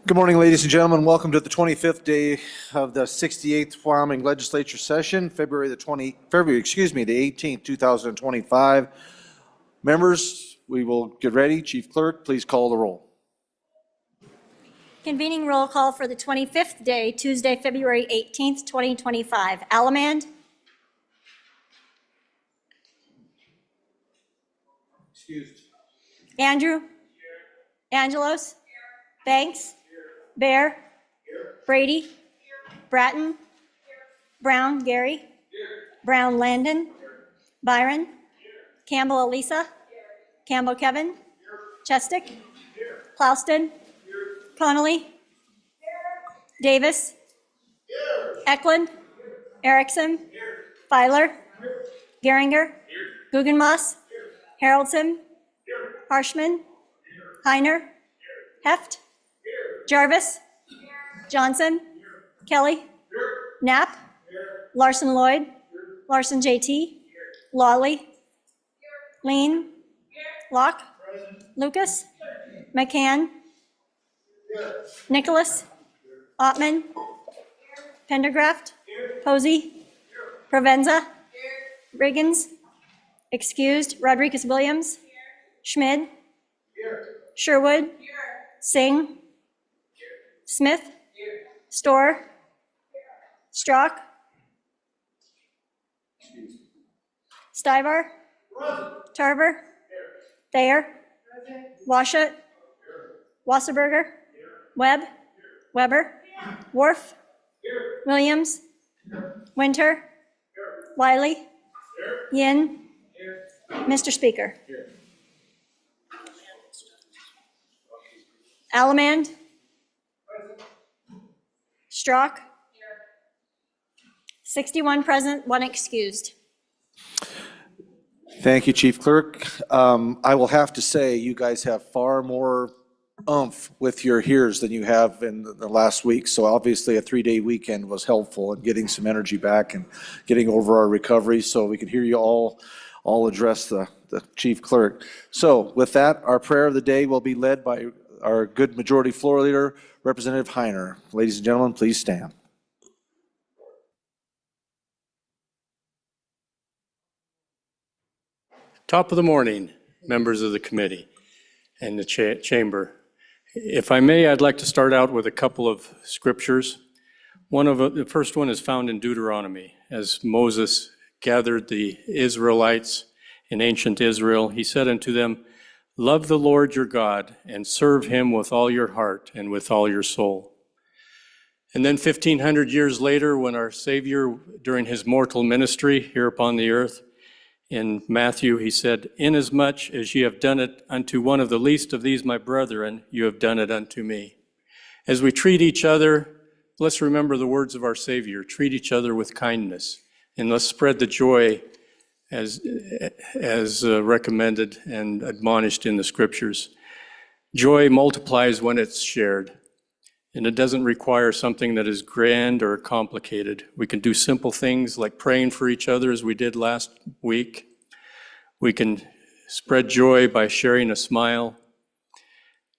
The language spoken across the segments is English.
Good morning, ladies and gentlemen. Welcome to the 25th day of the 68th Wyoming Legislature session, February the 18th, 2025. Members, we will get ready. Chief Clerk, please call the roll. Convening roll call for the 25th day, Tuesday, February 18th, 2025. Alamand. Excused. Andrew. Angelos. Banks. Bear. Brady. Bratton. Brown, Gary. Brown, Landon. Byron. Campbell, Elisa. Campbell, Kevin. Chestick. Plouston. Connolly. Davis. Eklund. Erickson. Filer. Geringer. Guggenmoss. Haroldson. Harshman. Heiner. Heft. Jarvis. Johnson. Kelly. Knapp. Larson Lloyd. Larson JT. Lawley. Lean. Locke. Lucas. McCann. Nicholas. Ottman. Pendergraft. Posey. Provenza. Riggins. Excused. Rodriguez Williams. Schmid. Sherwood. Singh. Smith. Storr. Strock. Stivar. Tarver. Thayer. Washut. Wasserberger. Webb. Weber. Worf. Williams. Winter. Wiley. Yin. Mr. Speaker. Alamand. Strock. 61 present, 1 excused. Thank you, Chief Clerk. I will have to say, you guys have far more oomph with your hears than you have in the last week. So obviously a 3-day weekend was helpful in getting some energy back and getting over our recovery so we could hear you all address the Chief Clerk. So with that, our prayer of the day will be led by our good majority floor leader, Representative Heiner. Ladies and gentlemen, please stand. Top of the morning, members of the committee and the chamber. If I may, I'd like to start out with a couple of scriptures. The first one is found in Deuteronomy. As Moses gathered the Israelites in ancient Israel, he said unto them, "Love the Lord your God and serve him with all your heart and with all your soul." And then 1,500 years later, when our Savior, during his mortal ministry here upon the earth, in Matthew, he said, "Inasmuch as ye have done it unto one of the least of these my brethren, you have done it unto me." As we treat each other, let's remember the words of our Savior. Treat each other with kindness, and let's spread the joy as recommended and admonished in the scriptures. Joy multiplies when it's shared, and it doesn't require something that is grand or complicated. We can do simple things like praying for each other as we did last week. We can spread joy by sharing a smile,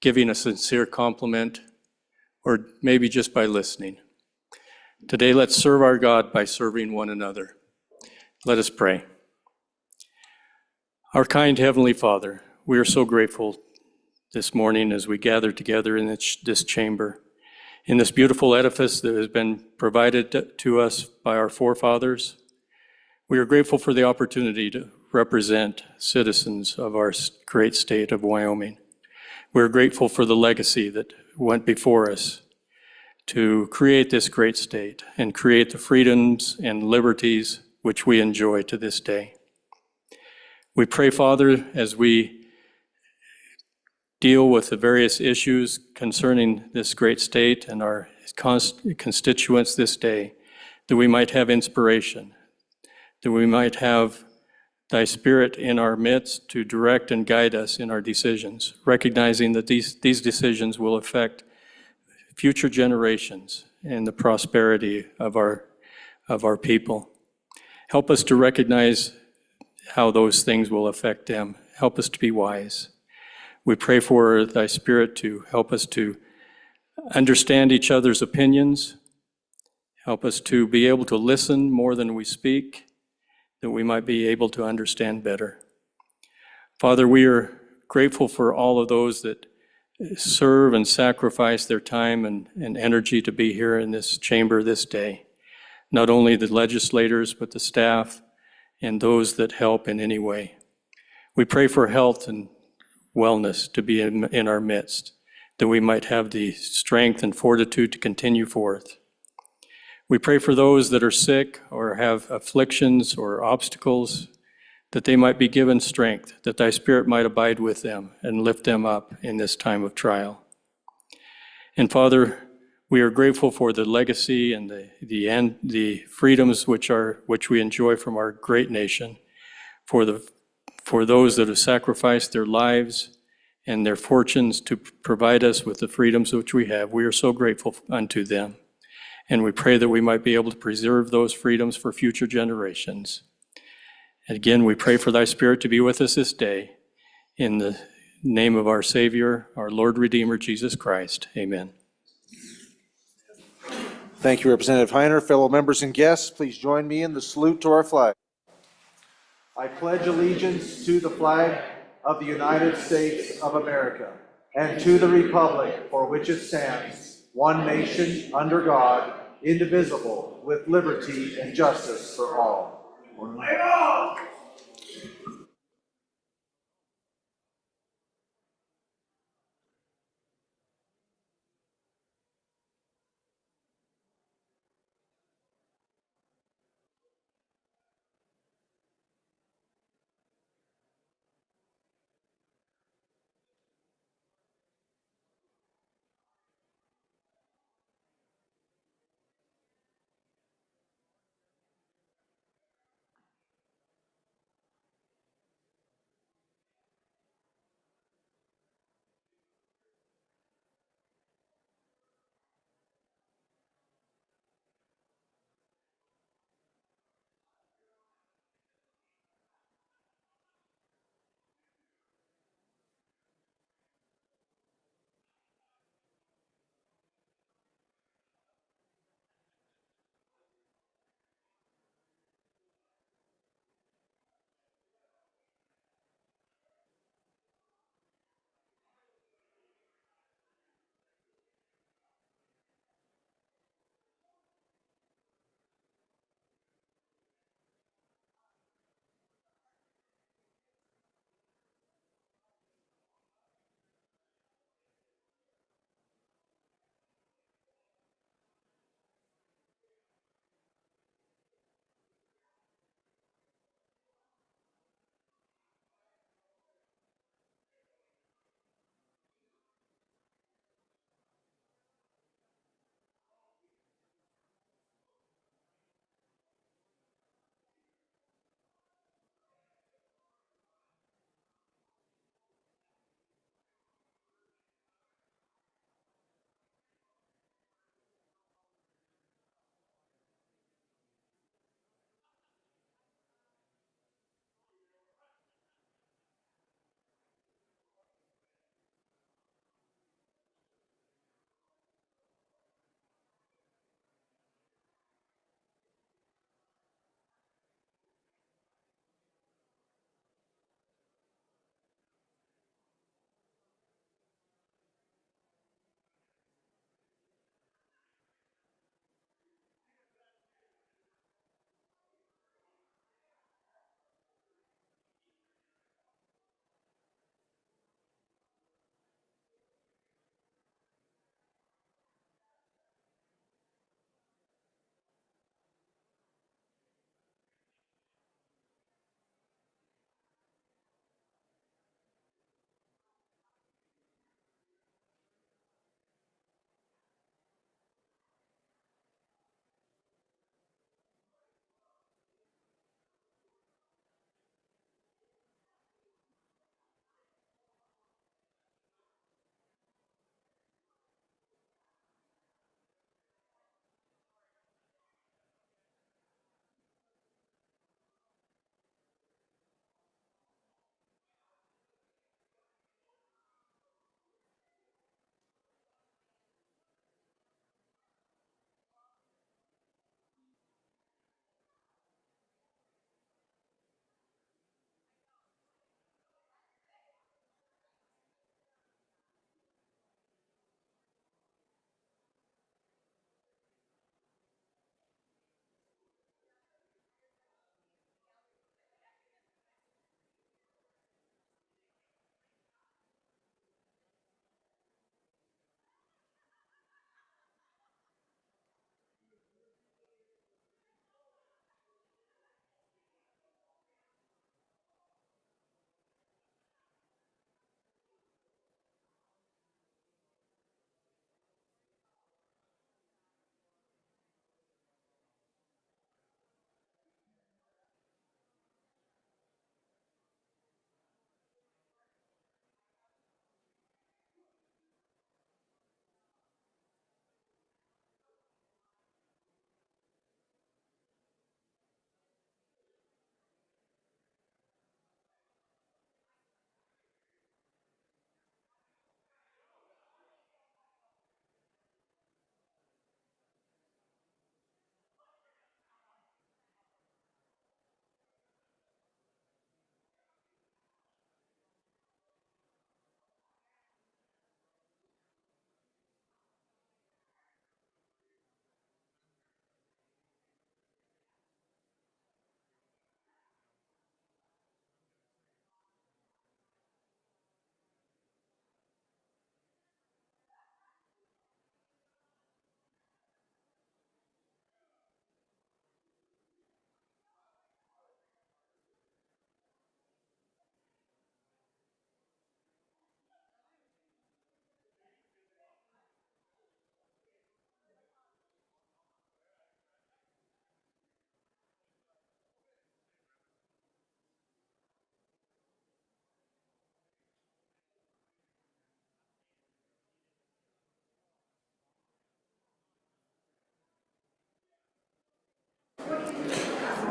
giving a sincere compliment, or maybe just by listening. Today, let's serve our God by serving one another. Let us pray. Our kind Heavenly Father, we are so grateful this morning as we gather together in this chamber, in this beautiful edifice that has been provided to us by our forefathers. We are grateful for the opportunity to represent citizens of our great state of Wyoming. We're grateful for the legacy that went before us to create this great state and create the freedoms and liberties which we enjoy to this day. We pray, Father, as we deal with the various issues concerning this great state and our constituents this day, that we might have inspiration, that we might have thy Spirit in our midst to direct and guide us in our decisions, recognizing that these decisions will affect future generations and the prosperity of our people. Help us to recognize how those things will affect them. Help us to be wise. We pray for thy Spirit to help us to understand each other's opinions. Help us to be able to listen more than we speak, that we might be able to understand better. Father, we are grateful for all of those that serve and sacrifice their time and energy to be here in this chamber this day. Not only the legislators, but the staff and those that help in any way. We pray for health and wellness to be in our midst, that we might have the strength and fortitude to continue forth. We pray for those that are sick or have afflictions or obstacles, that they might be given strength, that thy Spirit might abide with them and lift them up in this time of trial. And Father, we are grateful for the legacy and the freedoms which we enjoy from our great nation, for those that have sacrificed their lives and their fortunes to provide us with the freedoms which we have. We are so grateful unto them. And we pray that we might be able to preserve those freedoms for future generations. And again, we pray for thy Spirit to be with us this day. In the name of our Savior, our Lord Redeemer, Jesus Christ. Amen. Thank you, Representative Heiner. Fellow members and guests, please join me in the salute to our flag. I pledge allegiance to the flag of the United States of America and to the republic for which it stands, one nation, under God, indivisible, with liberty and justice for all.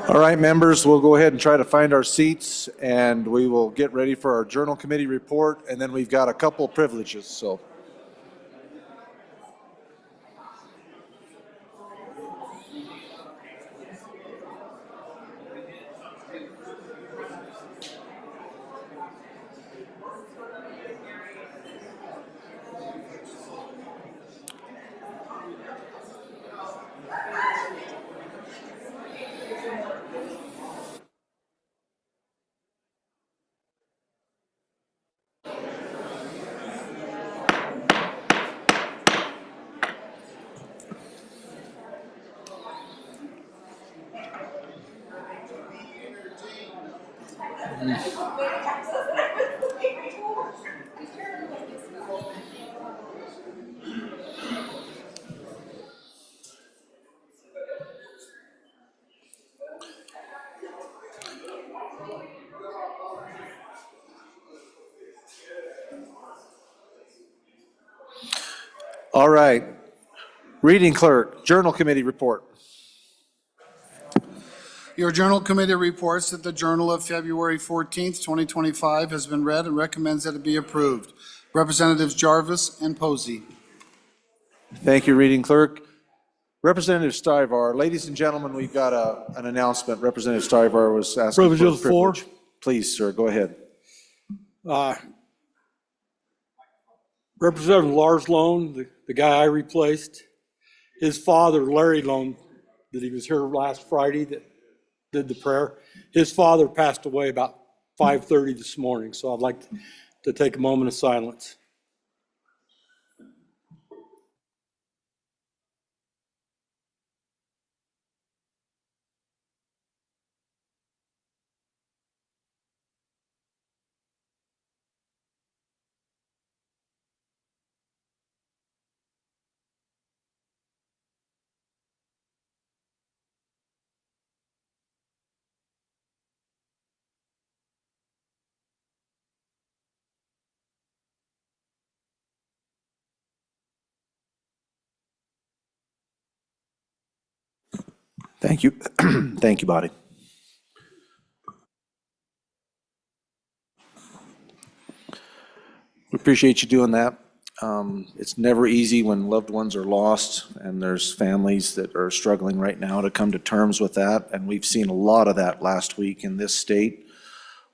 All right, members, we'll go ahead and try to find our seats, and we will get ready for our Journal Committee report, and then we've got a couple privileges, so. All right. Reading clerk, Journal Committee report. Your Journal Committee reports that the Journal of February 14th, 2025 has been read and recommends that it be approved. Representatives Jarvis and Posey. Thank you, Reading Clerk. Representative Stivar, ladies and gentlemen, we've got an announcement. Representative Stivar was asking Privilege for of the floor. privilege. Please, sir, go ahead. Representative Lars Lone, the guy I replaced, his father, Larry Lone, that he was here last Friday that did the prayer, his father passed away about 5:30 this morning, so I'd like to take a moment of silence. Thank you. Thank you, Body. We appreciate you doing that. It's never easy when loved ones are lost, and there's families that are struggling right now to come to terms with that. And we've seen a lot of that last week in this state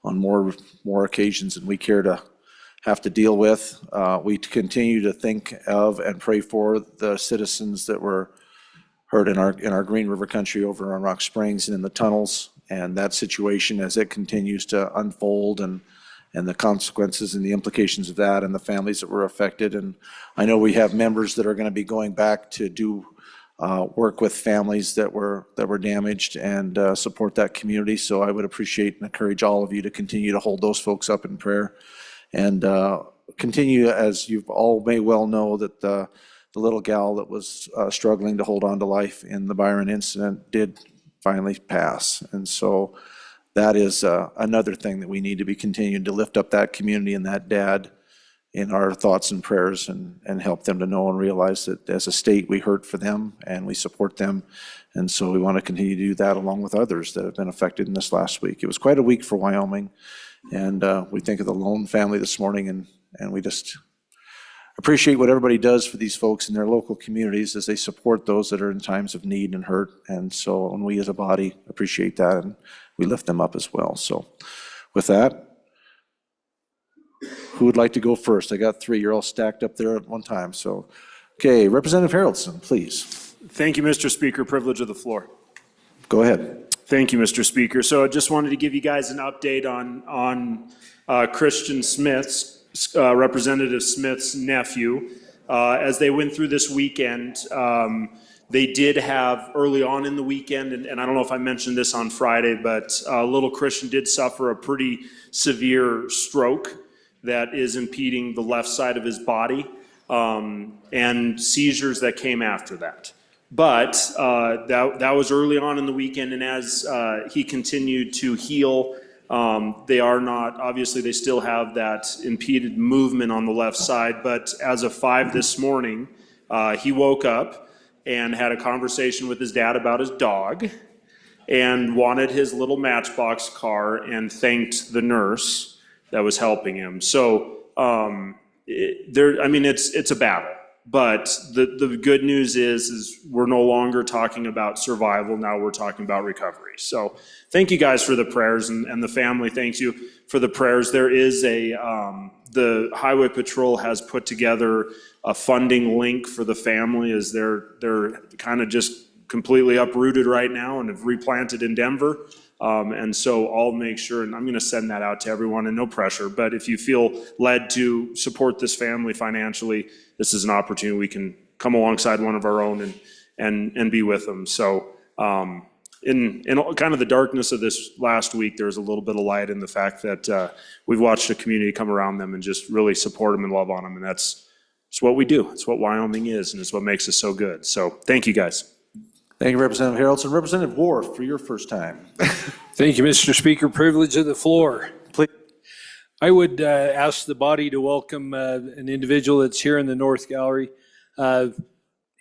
on more occasions than we care to have to deal with. We continue to think of and pray for the citizens that were hurt in our Green River country over on Rock Springs and in the tunnels, and that situation as it continues to unfold, and the consequences and the implications of that, and the families that were affected. And I know we have members that are going to be going back to do work with families that were damaged and support that community. So I would appreciate and encourage all of you to continue to hold those folks up in prayer, and continue, as you all may well know, that the little gal that was struggling to hold on to life in the Byron incident did finally pass. And so that is another thing that we need to be continuing to lift up that community and that dad in our thoughts and prayers, and help them to know and realize that as a state, we hurt for them and we support them. And so we want to continue to do that along with others that have been affected in this last week. It was quite a week for Wyoming. And we think of the Lone family this morning, and we just appreciate what everybody does for these folks in their local communities as they support those that are in times of need and hurt. And so, and we as a body appreciate that, and we lift them up as well. So with that, who would like to go first? I got three. You're all stacked up there at one time. So, okay, Representative Haraldson, please. Thank you, Mr. Speaker. Privilege of the floor. Go ahead. Thank you, Mr. Speaker. So I just wanted to give you guys an update on Christian Smith's, Representative Smith's nephew. As they went through this weekend, they did have early on in the weekend, and I don't know if I mentioned this on Friday, but little Christian did suffer a pretty severe stroke that is impeding the left side of his body, and seizures that came after that. But that was early on in the weekend, and as he continued to heal, they are not, obviously they still have that impeded movement on the left side, but as of 5 this morning, he woke up and had a conversation with his dad about his dog, and wanted his little Matchbox car and thanked the nurse that was helping him. So it's a battle. But the good news is we're no longer talking about survival. Now we're talking about recovery. So thank you guys for the prayers, and the family thanks you for the prayers. There is the Highway Patrol has put together a funding link for the family, as they're kind of just completely uprooted right now and have replanted in Denver. And so I'll make sure, and I'm going to send that out to everyone, and no pressure, but if you feel led to support this family financially, this is an opportunity we can come alongside one of our own and be with them. So in kind of the darkness of this last week, there was a little bit of light in the fact that we've watched a community come around them and just really support them and love on them. And it's what we do. It's what Wyoming is, and it's what makes us so good. So thank you, guys. Thank you, Representative Harrelson. Representative Wharf, for your first time. Thank you, Mr. Speaker. Privilege of the floor. Please. I would ask the body to welcome an individual that's here in the North Gallery.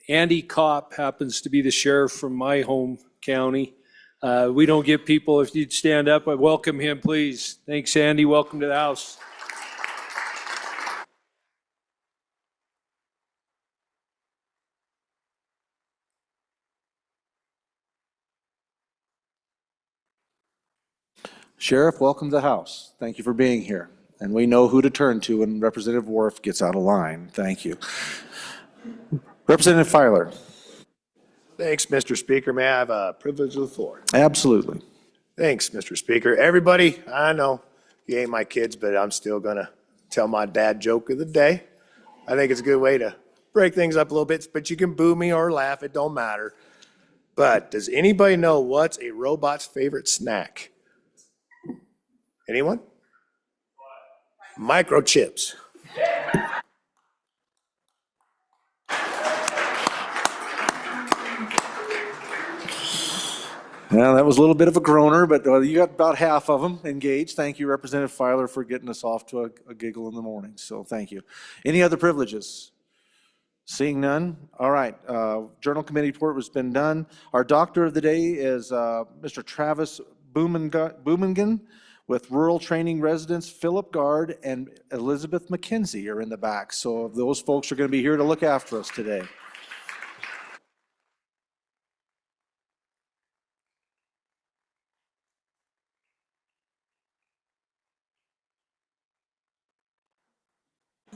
Andy Kopp happens to be the sheriff from my home county. We don't get people, if you'd stand up, I welcome him, please. Thanks, Andy. Welcome to the House. Sheriff, welcome to the House. Thank you for being here. And we know who to turn to when Representative Wharf gets out of line. Thank you. Representative Filer. Thanks, Mr. Speaker. May I have a privilege of the floor? Absolutely. Thanks, Mr. Speaker. Everybody, I know you ain't my kids, but I'm still going to tell my dad joke of the day. I think it's a good way to break things up a little bit, but you can boo me or laugh. It don't matter. But does anybody know what's a robot's favorite snack? Anyone? Microchips. Well, that was a little bit of a groaner, but you got about half of them engaged. Thank you, Representative Filer, for getting us off to a giggle in the morning. So thank you. Any other privileges? Seeing none? All right. Journal Committee report has been done. Our doctor of the day is Mr. Travis Boomengen, with rural training residents Philip Gard and Elizabeth McKenzie are in the back. So those folks are going to be here to look after us today.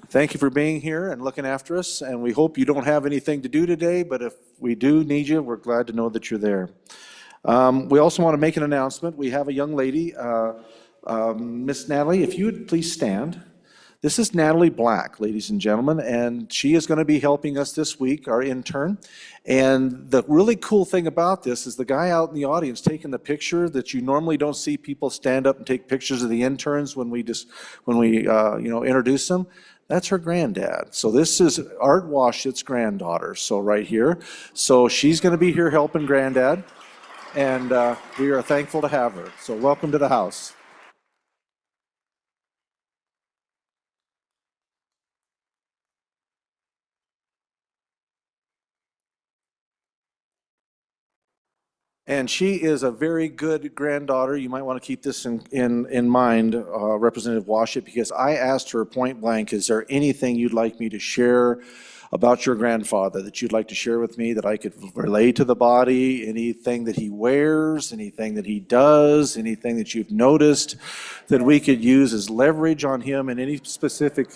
Thank you for being here and looking after us, and we hope you don't have anything to do today, but if we do need you, we're glad to know that you're there. We also want to make an announcement. We have a young lady, Miss Natalie, if you would please stand. This is Natalie Black, ladies and gentlemen, and she is going to be helping us this week, our intern. And the really cool thing about this is the guy out in the audience taking the picture that you normally don't see people stand up and take pictures of the interns when we introduce them. That's her granddad. So this is Art Washit's granddaughter, so right here. So she's going to be here helping granddad, and we are thankful to have her. So welcome to the House. And she is a very good granddaughter. You might want to keep this in mind, Representative Washit, because I asked her point blank, is there anything you'd like me to share about your grandfather that you'd like to share with me that I could relay to the body? Anything that he wears, anything that he does, anything that you've noticed that we could use as leverage on him in any specific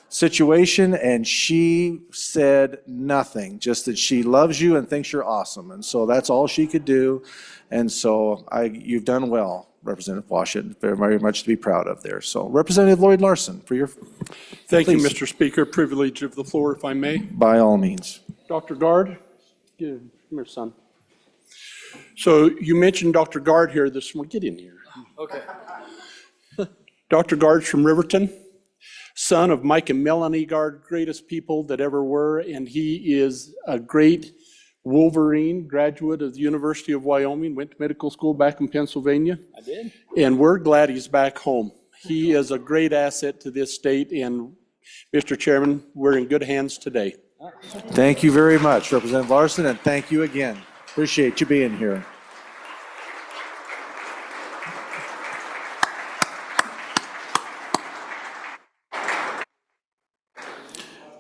situation? And she said nothing, just that she loves you and thinks you're awesome. And so that's all she could do. And so you've done well, Representative Washit, very, very much to be proud of there. So Representative Lloyd Larson, for your... Thank you, Please. Mr. Speaker. Privilege of the floor, if I may. By all means. Dr. Gard, come here, son. So you mentioned Dr. Gard here this morning. Get in here. Okay. Dr. Gard's from Riverton, son of Mike and Melanie Gard, greatest people that ever were, and he is a great Wolverine graduate of the University of Wyoming, went to medical school back in Pennsylvania. I did. And we're glad he's back home. He is a great asset to this state, and Mr. Chairman, we're in good hands today. Thank you very much, Representative Larson, and thank you again. Appreciate you being here.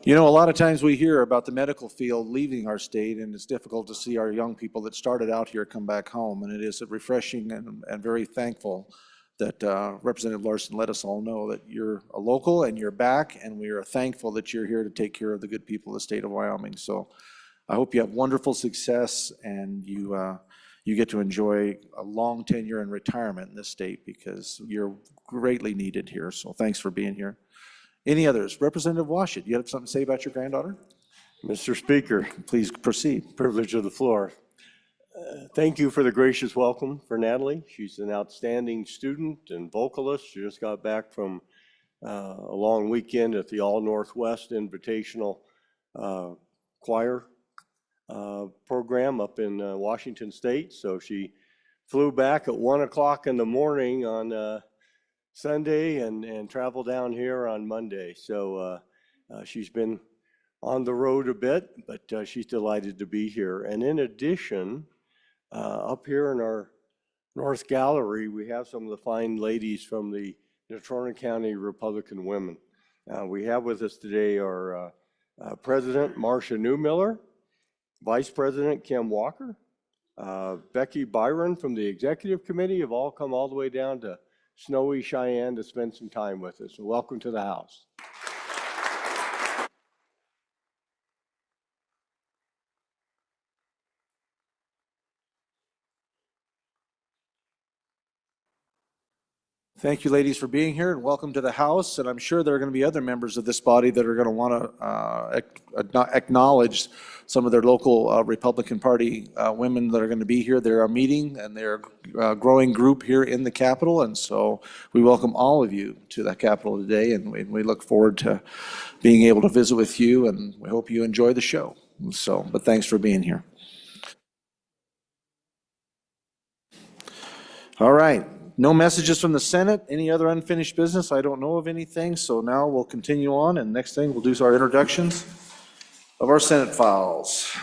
You know, a lot of times we hear about the medical field leaving our state, and it's difficult to see our young people that started out here come back home. And it is refreshing and very thankful that Representative Larson let us all know that you're a local and you're back, and we are thankful that you're here to take care of the good people of the state of Wyoming. So I hope you have wonderful success, and you get to enjoy a long tenure in retirement in this state, because you're greatly needed here. So thanks for being here. Any others? Representative Washut, you have something to say about your granddaughter? Mr. Speaker, Please proceed. privilege of the floor. Thank you for the gracious welcome for Natalie. She's an outstanding student and vocalist. She just got back from a long weekend at the All Northwest Invitational Choir program up in Washington State. So she flew back at 1 o'clock in the morning on Sunday and travel down here on Monday. So she's been on the road a bit, but she's delighted to be here. And in addition, up here in our North Gallery, we have some of the fine ladies from the Natrona County Republican Women. We have with us today our President Marcia Newmiller, Vice President Kim Walker, Becky Byron from the Executive Committee have all come all the way down to snowy Cheyenne to spend some time with us. So welcome to the House. Thank you, ladies, for being here, and welcome to the House. And I'm sure there are going to be other members of this body that are going to want to acknowledge some of their local Republican Party women that are going to be here. They're a meeting, and they're a growing group here in the Capitol. And so we welcome all of you to the Capitol today, and we look forward to being able to visit with you, and we hope you enjoy the show. So, but thanks for being here. All right. No messages from the Senate. Any other unfinished business? I don't know of anything. So now we'll continue on, and next thing we'll do is our introductions of our Senate files.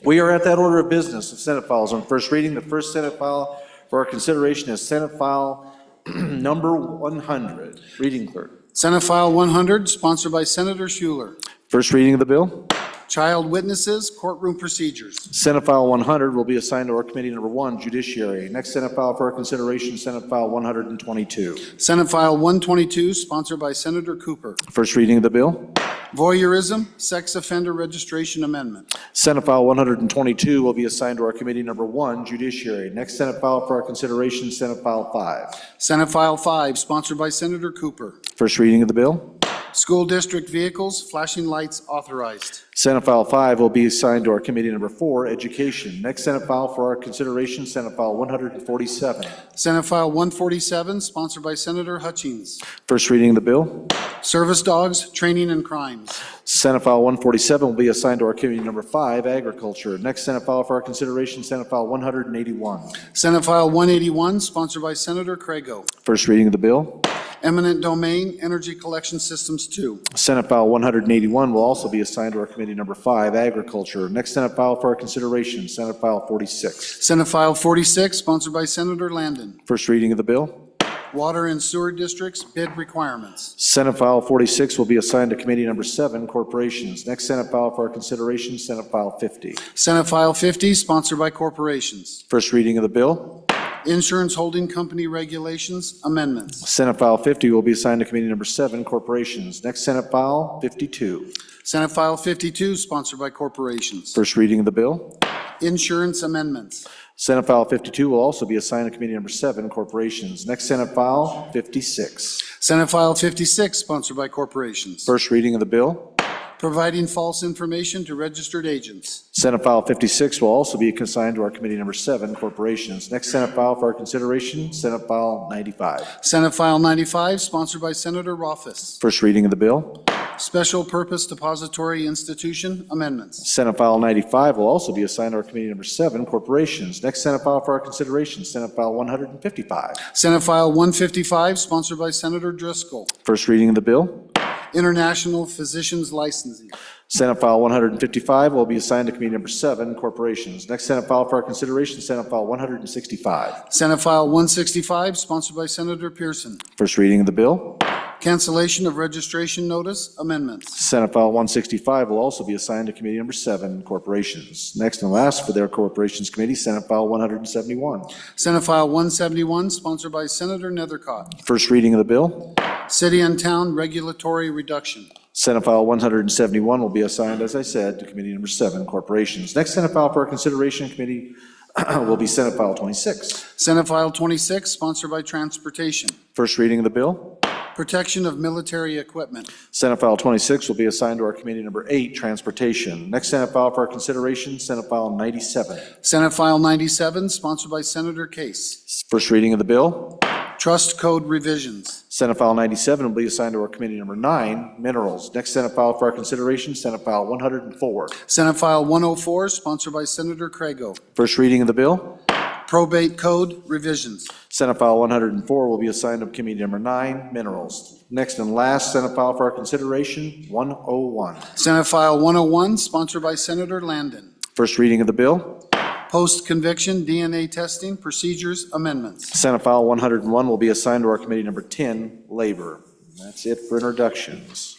We are at that order of business of Senate files on first reading. The first Senate file for our consideration is Senate file number 100. Reading clerk. Senate File 100, sponsored by Senator Schuler. First reading of the bill. Child Witnesses, Courtroom Procedures. Senate File 100 will be assigned to our committee number 1, Judiciary. Next Senate file for our consideration, Senate File 122. Senate File 122, sponsored by Senator Cooper. First reading of the bill. Voyeurism, Sex Offender Registration Amendment. Senate File 122 will be assigned to our committee number 1, Judiciary. Next Senate file for our consideration, Senate File 5. Senate File 5, sponsored by Senator Cooper. First reading of the bill. School District Vehicles, Flashing Lights Authorized. Senate File 5 will be assigned to our committee number 4, Education. Next Senate file for our consideration, Senate File 147. Senate File 147, sponsored by Senator Hutchings. First reading of the bill. Service Dogs, Training and Crimes. Senate File 147 will be assigned to our committee number 5, Agriculture. Next Senate file for our consideration, Senate File 181. Senate File 181, sponsored by Senator Crago. First reading of the bill. Eminent Domain, Energy Collection Systems 2. Senate File 181 will also be assigned to our committee number 5, Agriculture. Next Senate file for our consideration, Senate File 46. Senate File 46, sponsored by Senator Landon. First reading of the bill. Water and Sewer Districts, Bid Requirements. Senate File 46 will be assigned to committee number 7, Corporations. Next Senate file for our consideration, Senate File 50. Senate File 50, sponsored by Corporations. First reading of the bill. Insurance Holding Company Regulations, Amendments. Senate File 50 will be assigned to committee number 7, Corporations. Next Senate File 52. Senate File 52, sponsored by Corporations. First reading of the bill. Insurance Amendments. Senate File 52 will also be assigned to committee number 7, Corporations. Next Senate File 56. Senate File 56, sponsored by Corporations. First reading of the bill. Providing false information to registered agents. Senate File 56 will also be assigned to our committee number 7, Corporations. Next Senate file for our consideration, Senate File 95. Senate File 95, sponsored by Senator Rothfuss. First reading of the bill. Special Purpose Depository Institution Amendments. Senate File 95 will also be assigned to our committee number 7, Corporations. Next Senate file for our consideration, Senate File 155. Senate File 155, sponsored by Senator Driscoll. First reading of the bill. International Physicians Licensing. Senate File 155 will be assigned to Committee Number 7, Corporations. Next Senate file for our consideration, Senate File 165. Senate File 165, sponsored by Senator Pearson. First reading of the bill. Cancellation of registration notice amendments. Senate File 165 will also be assigned to Committee Number 7, Corporations. Next and last for their Corporations Committee, Senate File 171. Senate File 171, sponsored by Senator Nethercott. First reading of the bill. City and Town Regulatory Reduction. Senate File 171 will be assigned, as I said, to Committee Number 7, Corporations. Next Senate file for our consideration committee will be Senate File 26. Senate File 26, sponsored by Transportation. First reading of the bill. Protection of military equipment. Senate File 26 will be assigned to our Committee Number 8, Transportation. Next Senate file for our consideration, Senate File 97. Senate File 97, sponsored by Senator Case. First reading of the bill. Trust Code Revisions. Senate File 97 will be assigned to our Committee Number 9, Minerals. Next Senate file for our consideration, Senate File 104. Senate File 104, sponsored by Senator Crago. First reading of the bill. Probate Code Revisions. Senate File 104 will be assigned to Committee Number 9, Minerals. Next and last Senate file for our consideration, 101. Senate File 101, sponsored by Senator Landon. First reading of the bill. Post-conviction DNA testing procedures amendments. Senate File 101 will be assigned to our Committee Number 10, Labor. That's it for introductions.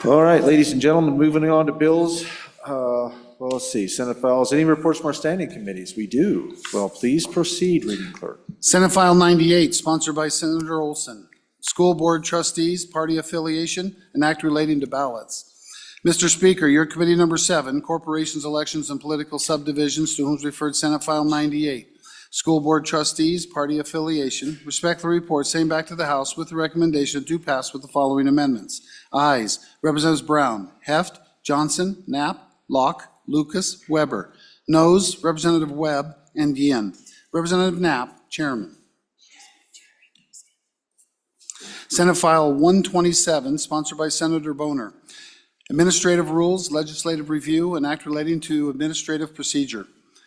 All right, ladies and gentlemen, moving on to bills. Well, let's see, Senate files. Any reports from our standing committees? We do. Well, please proceed, reading clerk. Senate File 98, sponsored by Senator Olson. School Board Trustees, Party Affiliation, and Act Relating to Ballots. Mr. Speaker, your Committee Number 7, Corporations, Elections, and Political Subdivisions, to whom is referred Senate File 98. School Board Trustees, Party Affiliation, respectfully report same back to the House with the recommendation to pass with the following amendments. Ayes, Representatives Brown, Heft, Johnson, Knapp, Locke, Lucas, Weber. Noes, Representative Webb and Yin. Representative Knapp, Chairman. Senate File 127, sponsored by Senator Boner. Administrative Rules, Legislative Review, and Act Relating to Administrative Procedure.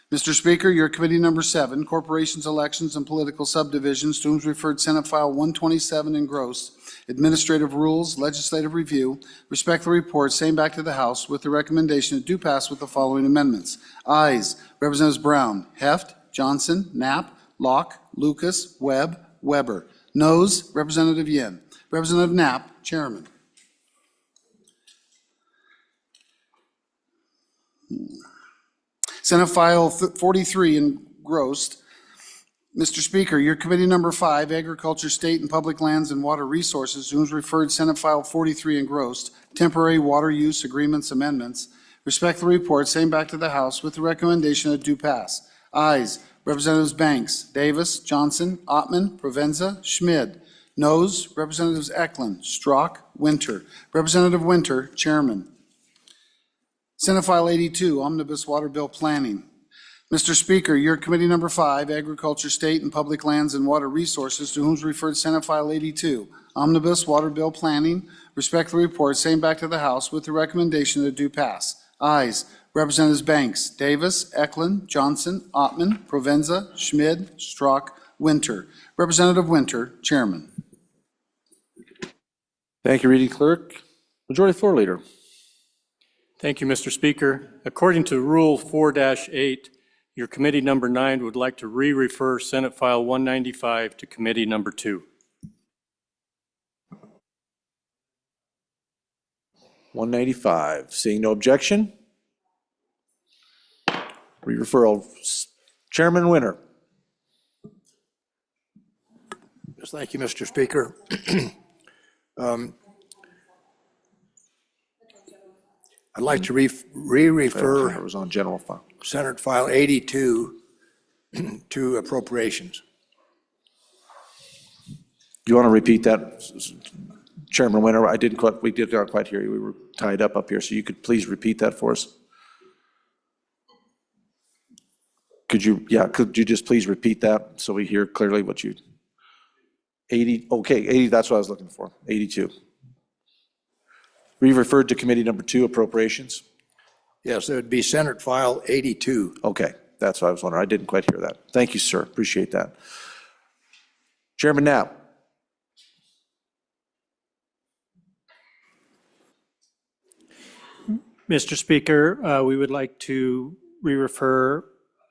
Mr. Speaker, your Committee Number 7, Corporations, Elections, and Political Subdivisions, to whom is referred Senate File 127 engrossed. Administrative Rules, Legislative Review, respectfully report same back to the House with the recommendation to do pass with the following amendments. Ayes, Representatives Brown, Heft, Johnson, Knapp, Locke, Lucas, Webb, Weber. Noes, Representative Yin. Representative Knapp, Chairman. Senate File 43 engrossed. Mr. Speaker, your Committee Number 5, Agriculture, State and Public Lands and Water Resources, to whom is referred Senate File 43 engrossed, Temporary Water Use Agreements Amendments, respectfully report same back to the House with the recommendation that do pass. Ayes, Representatives Banks, Davis, Johnson, Ottman, Provenza, Schmid. Noes, Representatives Eklund, Strzok, Winter. Representative Winter, Chairman. Senate File 82, Omnibus Water Bill Planning. Mr. Speaker, your Committee Number 5, Agriculture, State and Public Lands and Water Resources, to whom is referred Senate File 82, Omnibus Water Bill Planning, respectfully report same back to the House with the recommendation that do pass. Ayes, Representatives Banks, Davis, Eklund, Johnson, Ottman, Provenza, Schmid, Strzok, Winter. Representative Winter, Chairman. Thank you, reading clerk. Majority Floor Leader. Thank you, Mr. Speaker. According to Rule 4-8, your Committee Number 9 would like to re-refer Senate File 195 to Committee Number 2. 195. Seeing no objection. Re-referral. Chairman Winter. Yes, thank you, Mr. Speaker. I'd like to re-refer It was on general fund. Senate File 82 to appropriations. You want to repeat that, Chairman Winter? We did not quite hear you. We were tied up here, so you could please repeat that for us? Could you just please repeat that so we hear clearly what you, 80, okay, 80, that's what I was looking for, 82. Re-referred to Committee Number 2, Appropriations? Yes, it would be Senate File 82. Okay, that's what I was wondering. I didn't quite hear that. Thank you, sir. Appreciate that. Chairman Knapp. Mr. Speaker, we would like to re-refer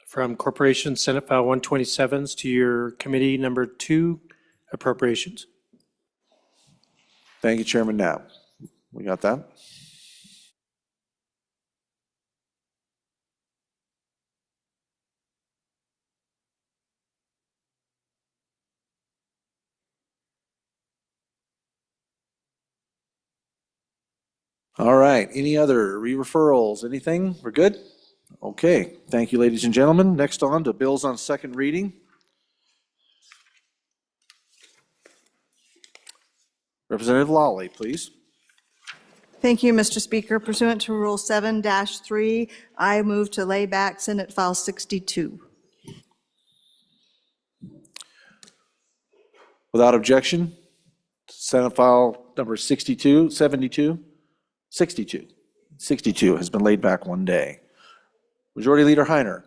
from Corporation Senate File 127s to your Committee Number 2 Appropriations. Thank you, Chairman Knapp. We got that? All right, any other re-referrals, anything? We're good? Okay, thank you, ladies and gentlemen. Next on to bills on second reading. Representative Lawley, please. Thank you, Mr. Speaker. Pursuant to Rule 7-3, I move to lay back Senate File 62. Without objection, Senate File number 62 has been laid back one day. Majority Leader Heiner.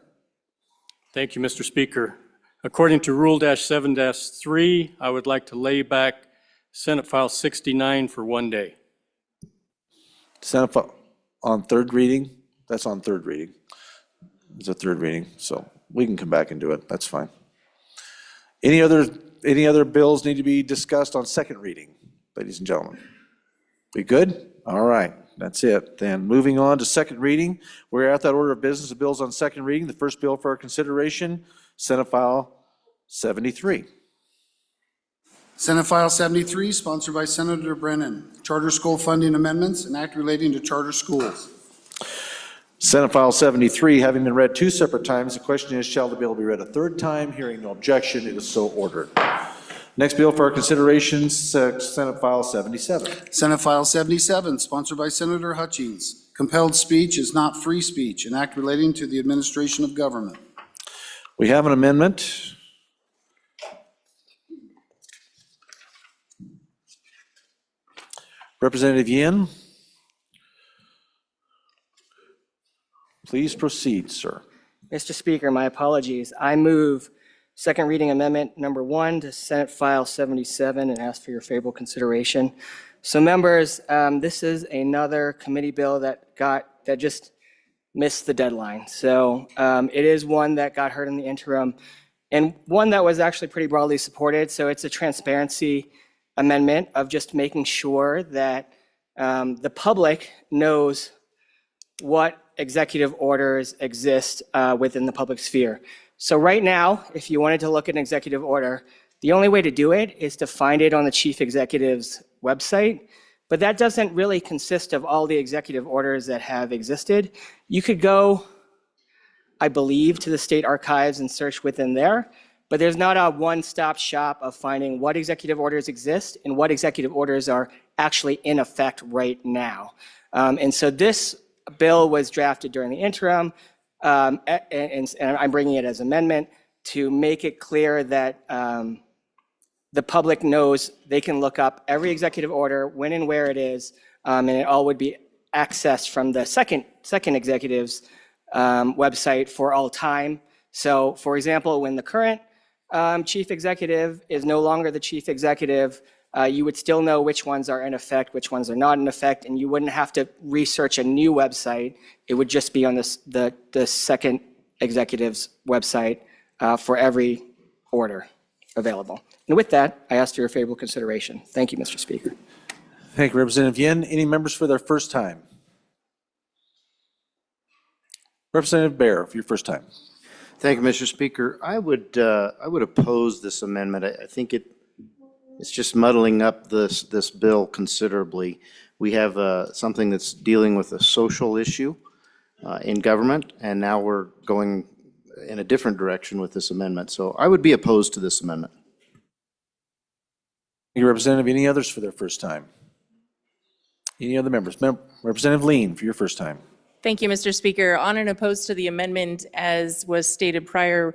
Thank you, Mr. Speaker. According to Rule 7-3, I would like to lay back Senate File 69 for one day. Senate File on third reading, that's on third reading. It's a third reading, so we can come back and do it, that's fine. Any other bills need to be discussed on second reading, ladies and gentlemen? We good? All right, that's it. Then moving on to second reading, we're at that order of business of bills on second reading. The first bill for our consideration, Senate File 73. Senate File 73, sponsored by Senator Brennan. Charter School Funding Amendments, an act relating to charter schools. Senate File 73, having been read two separate times, the question is, shall the bill be read a third time? Hearing no objection, it is so ordered. Next bill for our consideration, Senate File 77. Senate File 77, sponsored by Senator Hutchings. Compelled speech is not free speech, an act relating to the administration of government. We have an amendment. Representative Yin, please proceed, sir. Mr. Speaker, my apologies. I move second reading amendment number 1 to Senate File 77 and ask for your favorable consideration. So members, this is another committee bill that just missed the deadline. So it is one that got heard in the interim and one that was actually pretty broadly supported. So it's a transparency amendment of just making sure that the public knows what executive orders exist within the public sphere. So right now, if you wanted to look at an executive order, the only way to do it is to find it on the chief executive's website, but that doesn't really consist of all the executive orders that have existed. You could go, I believe, to the state archives and search within there, but there's not a one-stop shop of finding what executive orders exist and what executive orders are actually in effect right now. And so this bill was drafted during the interim, and I'm bringing it as amendment to make it clear that the public knows they can look up every executive order, when and where it is, and it all would be accessed from the second executive's website for all time. So, for example, when the current chief executive is no longer the chief executive, you would still know which ones are in effect, which ones are not in effect, and you wouldn't have to research a new website. It would just be on the second executive's website for every order available. And with that, I ask for your favorable consideration. Thank you, Mr. Speaker. Thank you, Representative Yin. Any members for their first time? Representative Bear, for your first time. Thank you, Mr. Speaker. I would oppose this amendment. I think it's just muddling up this bill considerably. We have something that's dealing with a social issue in government, and now we're going in a different direction with this amendment. So I would be opposed to this amendment. Thank you, Representative. Any others for their first time? Any other members? Representative Lean, for your first time. Thank you, Mr. Speaker. On and opposed to the amendment, as was stated prior,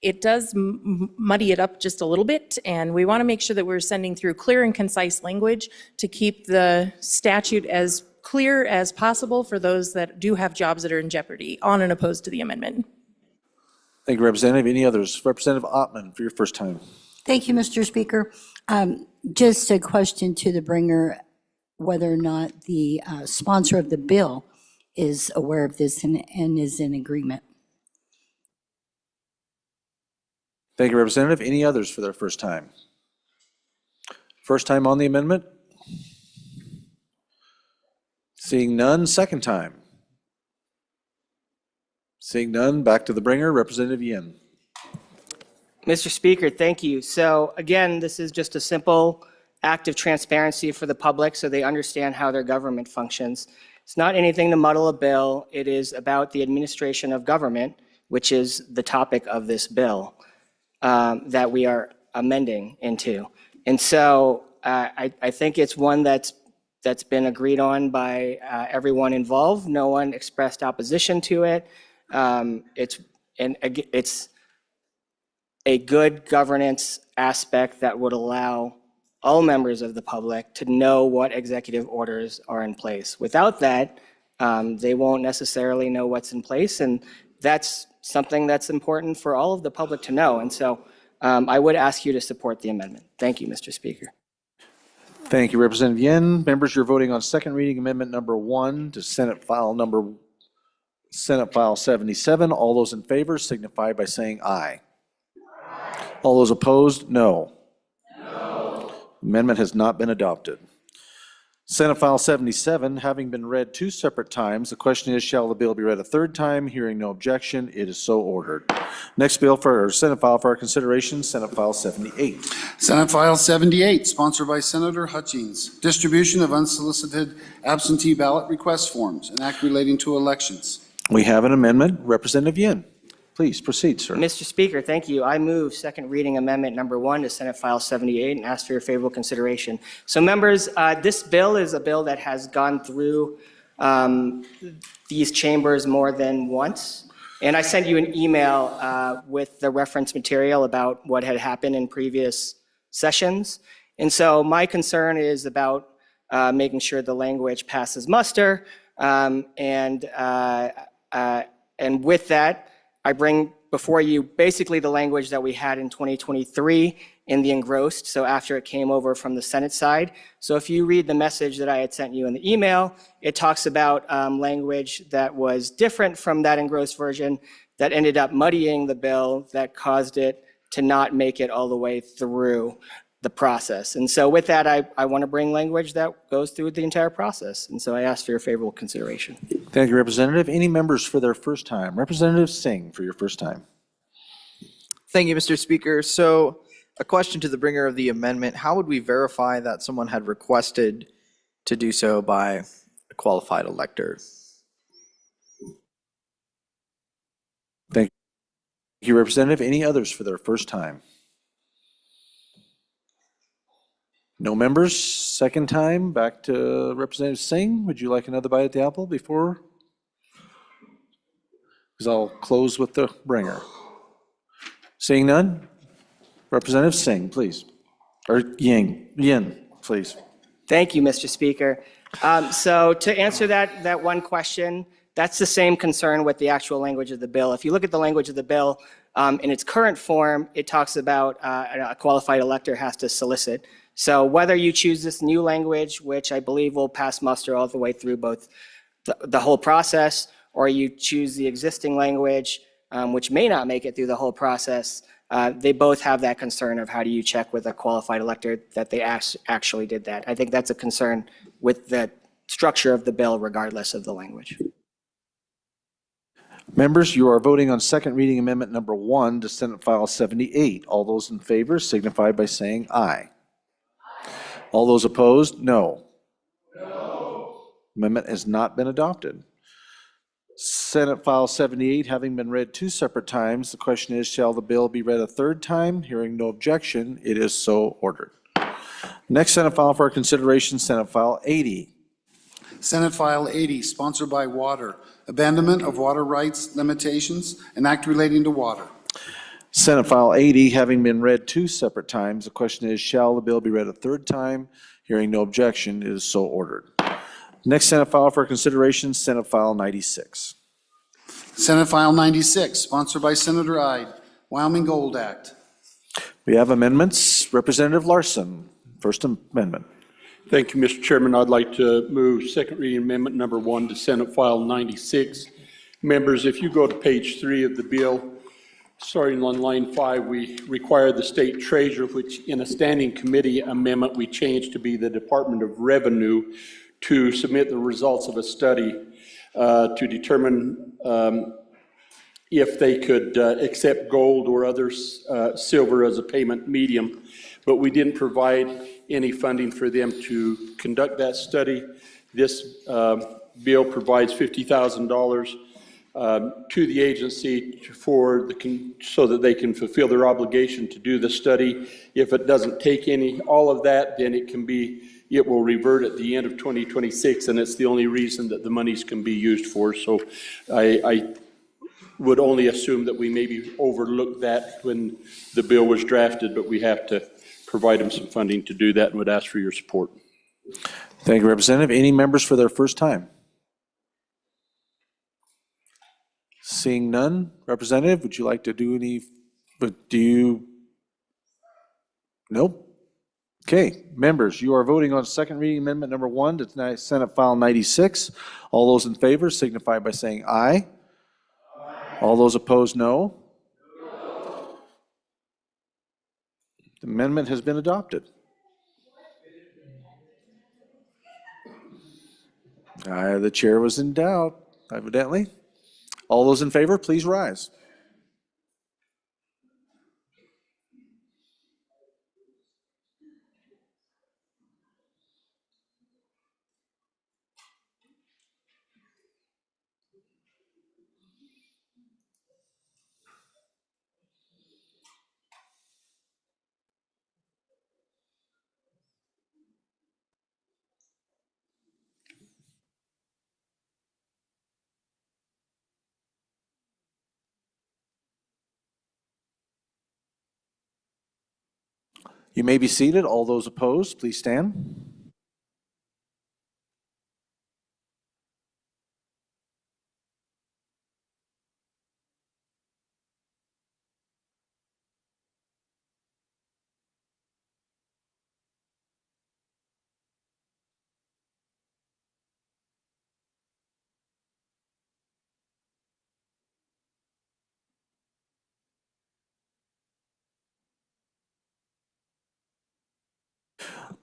it does muddy it up just a little bit, and we want to make sure that we're sending through clear and concise language to keep the statute as clear as possible for those that do have jobs that are in jeopardy. On and opposed to the amendment. Thank you, Representative. Any others? Representative Ottman, for your first time. Thank you, Mr. Speaker. Just a question to the bringer, whether or not the sponsor of the bill is aware of this and is in agreement. Thank you, Representative. Any others for their first time? First time on the amendment? Seeing none, second time. Seeing none, back to the bringer, Representative Yin. Mr. Speaker, thank you. So again, this is just a simple act of transparency for the public so they understand how their government functions. It's not anything to muddle a bill. It is about the administration of government, which is the topic of this bill that we are amending into. And so I think it's one that's been agreed on by everyone involved. No one expressed opposition to it. It's a good governance aspect that would allow all members of the public to know what executive orders are in place. Without that, they won't necessarily know what's in place, and that's something that's important for all of the public to know. And so I would ask you to support the amendment. Thank you, Mr. Speaker. Thank you, Representative Yin. Members, you're voting on second reading amendment number 1 to Senate File 77. All those in favor signify by saying aye. All those opposed, no. Amendment has not been adopted. Senate File 77, having been read 2 separate times, the question is, shall the bill be read a third time? Hearing no objection, it is so ordered. Next bill for our Senate file for our consideration, Senate File 78. Senate File 78, sponsored by Senator Hutchings. Distribution of unsolicited absentee ballot request forms, an act relating to elections. We have an amendment. Representative Yin, please proceed, sir. Mr. Speaker, thank you. I move second reading amendment number 1 to Senate File 78 and ask for your favorable consideration. So members, this bill is a bill that has gone through these chambers more than once. And I sent you an email with the reference material about what had happened in previous sessions. And so my concern is about making sure the language passes muster. And with that, I bring before you basically the language that we had in 2023 in the engrossed, so after it came over from the Senate side. So if you read the message that I had sent you in the email, it talks about language that was different from that engrossed version that ended up muddying the bill that caused it to not make it all the way through the process. And so with that, I want to bring language that goes through the entire process. And so I ask for your favorable consideration. Thank you, Representative. Any members for their first time? Representative Singh for your first time. Thank you, Mr. Speaker. So a question to the bringer of the amendment. How would we verify that someone had requested to do so by a qualified elector? Thank you, Representative. Any others for their first time? No members. Second time, back to Representative Singh. Would you like another bite at the apple before? Because I'll close with the bringer. Seeing none, Representative Singh, please. Or Yin, please. Thank you, Mr. Speaker. So to answer that one question, that's the same concern with the actual language of the bill. If you look at the language of the bill, in its current form, it talks about a qualified elector has to solicit. So whether you choose this new language, which I believe will pass muster all the way through both the whole process, or you choose the existing language, which may not make it through the whole process, they both have that concern of how do you check with a qualified elector that they actually did that. I think that's a concern with the structure of the bill regardless of the language. Members, you are voting on second reading amendment number 1 to Senate File 78. All those in favor signify by saying aye. All those opposed, no. Amendment has not been adopted. Senate File 78 having been read 2 separate times, the question is, shall the bill be read a third time? Hearing no objection, it is so ordered. Next Senate file for our consideration, Senate File 80. Senate File 80, sponsored by Water, abandonment of water rights limitations, an act relating to water. Senate File 80 having been read 2 separate times, the question is, shall the bill be read a third time? Hearing no objection, it is so ordered. Next Senate file for consideration, Senate File 96. Senate File 96, sponsored by Senator Ide, Wyoming Gold Act. We have amendments. Representative Larson, First Amendment. Thank you, Mr. Chairman. I'd like to move second reading amendment number 1 to Senate File 96. Members, if you go to page 3 of the bill, starting on line 5, we require the state treasurer, which in a standing committee amendment we changed to be the Department of Revenue, to submit the results of a study to determine if they could accept gold or other silver as a payment medium. But we didn't provide any funding for them to conduct that study. This bill provides $50,000 to the agency so that they can fulfill their obligation to do the study. If it doesn't take all of that, then it will revert at the end of 2026, and it's the only reason that the monies can be used for. So I would only assume that we maybe overlooked that when the bill was drafted, but we have to provide them some funding to do that and would ask for your support. Thank you, Representative. Any members for their first time? Seeing none. Representative, would you like to do any, Nope. Okay, members, you are voting on second reading amendment number 1 to Senate File 96. All those in favor signify by saying aye. All those opposed, no. The amendment has been adopted. The chair was in doubt, evidently. All those in favor, please rise. You may be seated. All those opposed, please stand.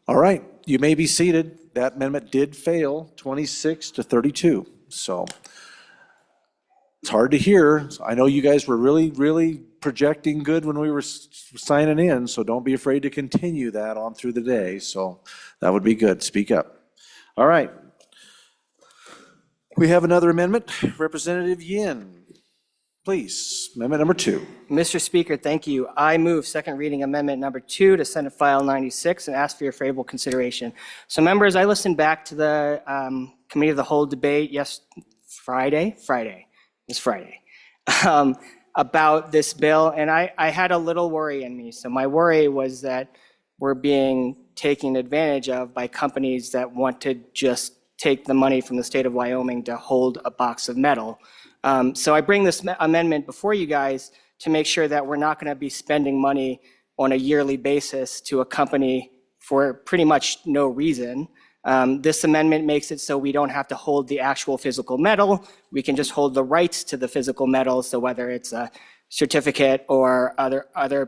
All right, you may be seated. That amendment did fail, 26 to 32. So it's hard to hear. I know you guys were really projecting good when we were signing in, so don't be afraid to continue that on through the day. So that would be good. Speak up. All right. We have another amendment. Representative Yin, please, amendment number 2. Mr. Speaker, thank you. I move second reading amendment number 2 to Senate File 96 and ask for your favorable consideration. So members, I listened back to the Committee of the Whole debate Friday, about this bill, and I had a little worry in me. So my worry was that we're being taken advantage of by companies that want to just take the money from the state of Wyoming to hold a box of metal. So I bring this amendment before you guys to make sure that we're not going to be spending money on a yearly basis to a company for pretty much no reason. This amendment makes it so we don't have to hold the actual physical metal. We can just hold the rights to the physical metal. So whether it's a certificate or other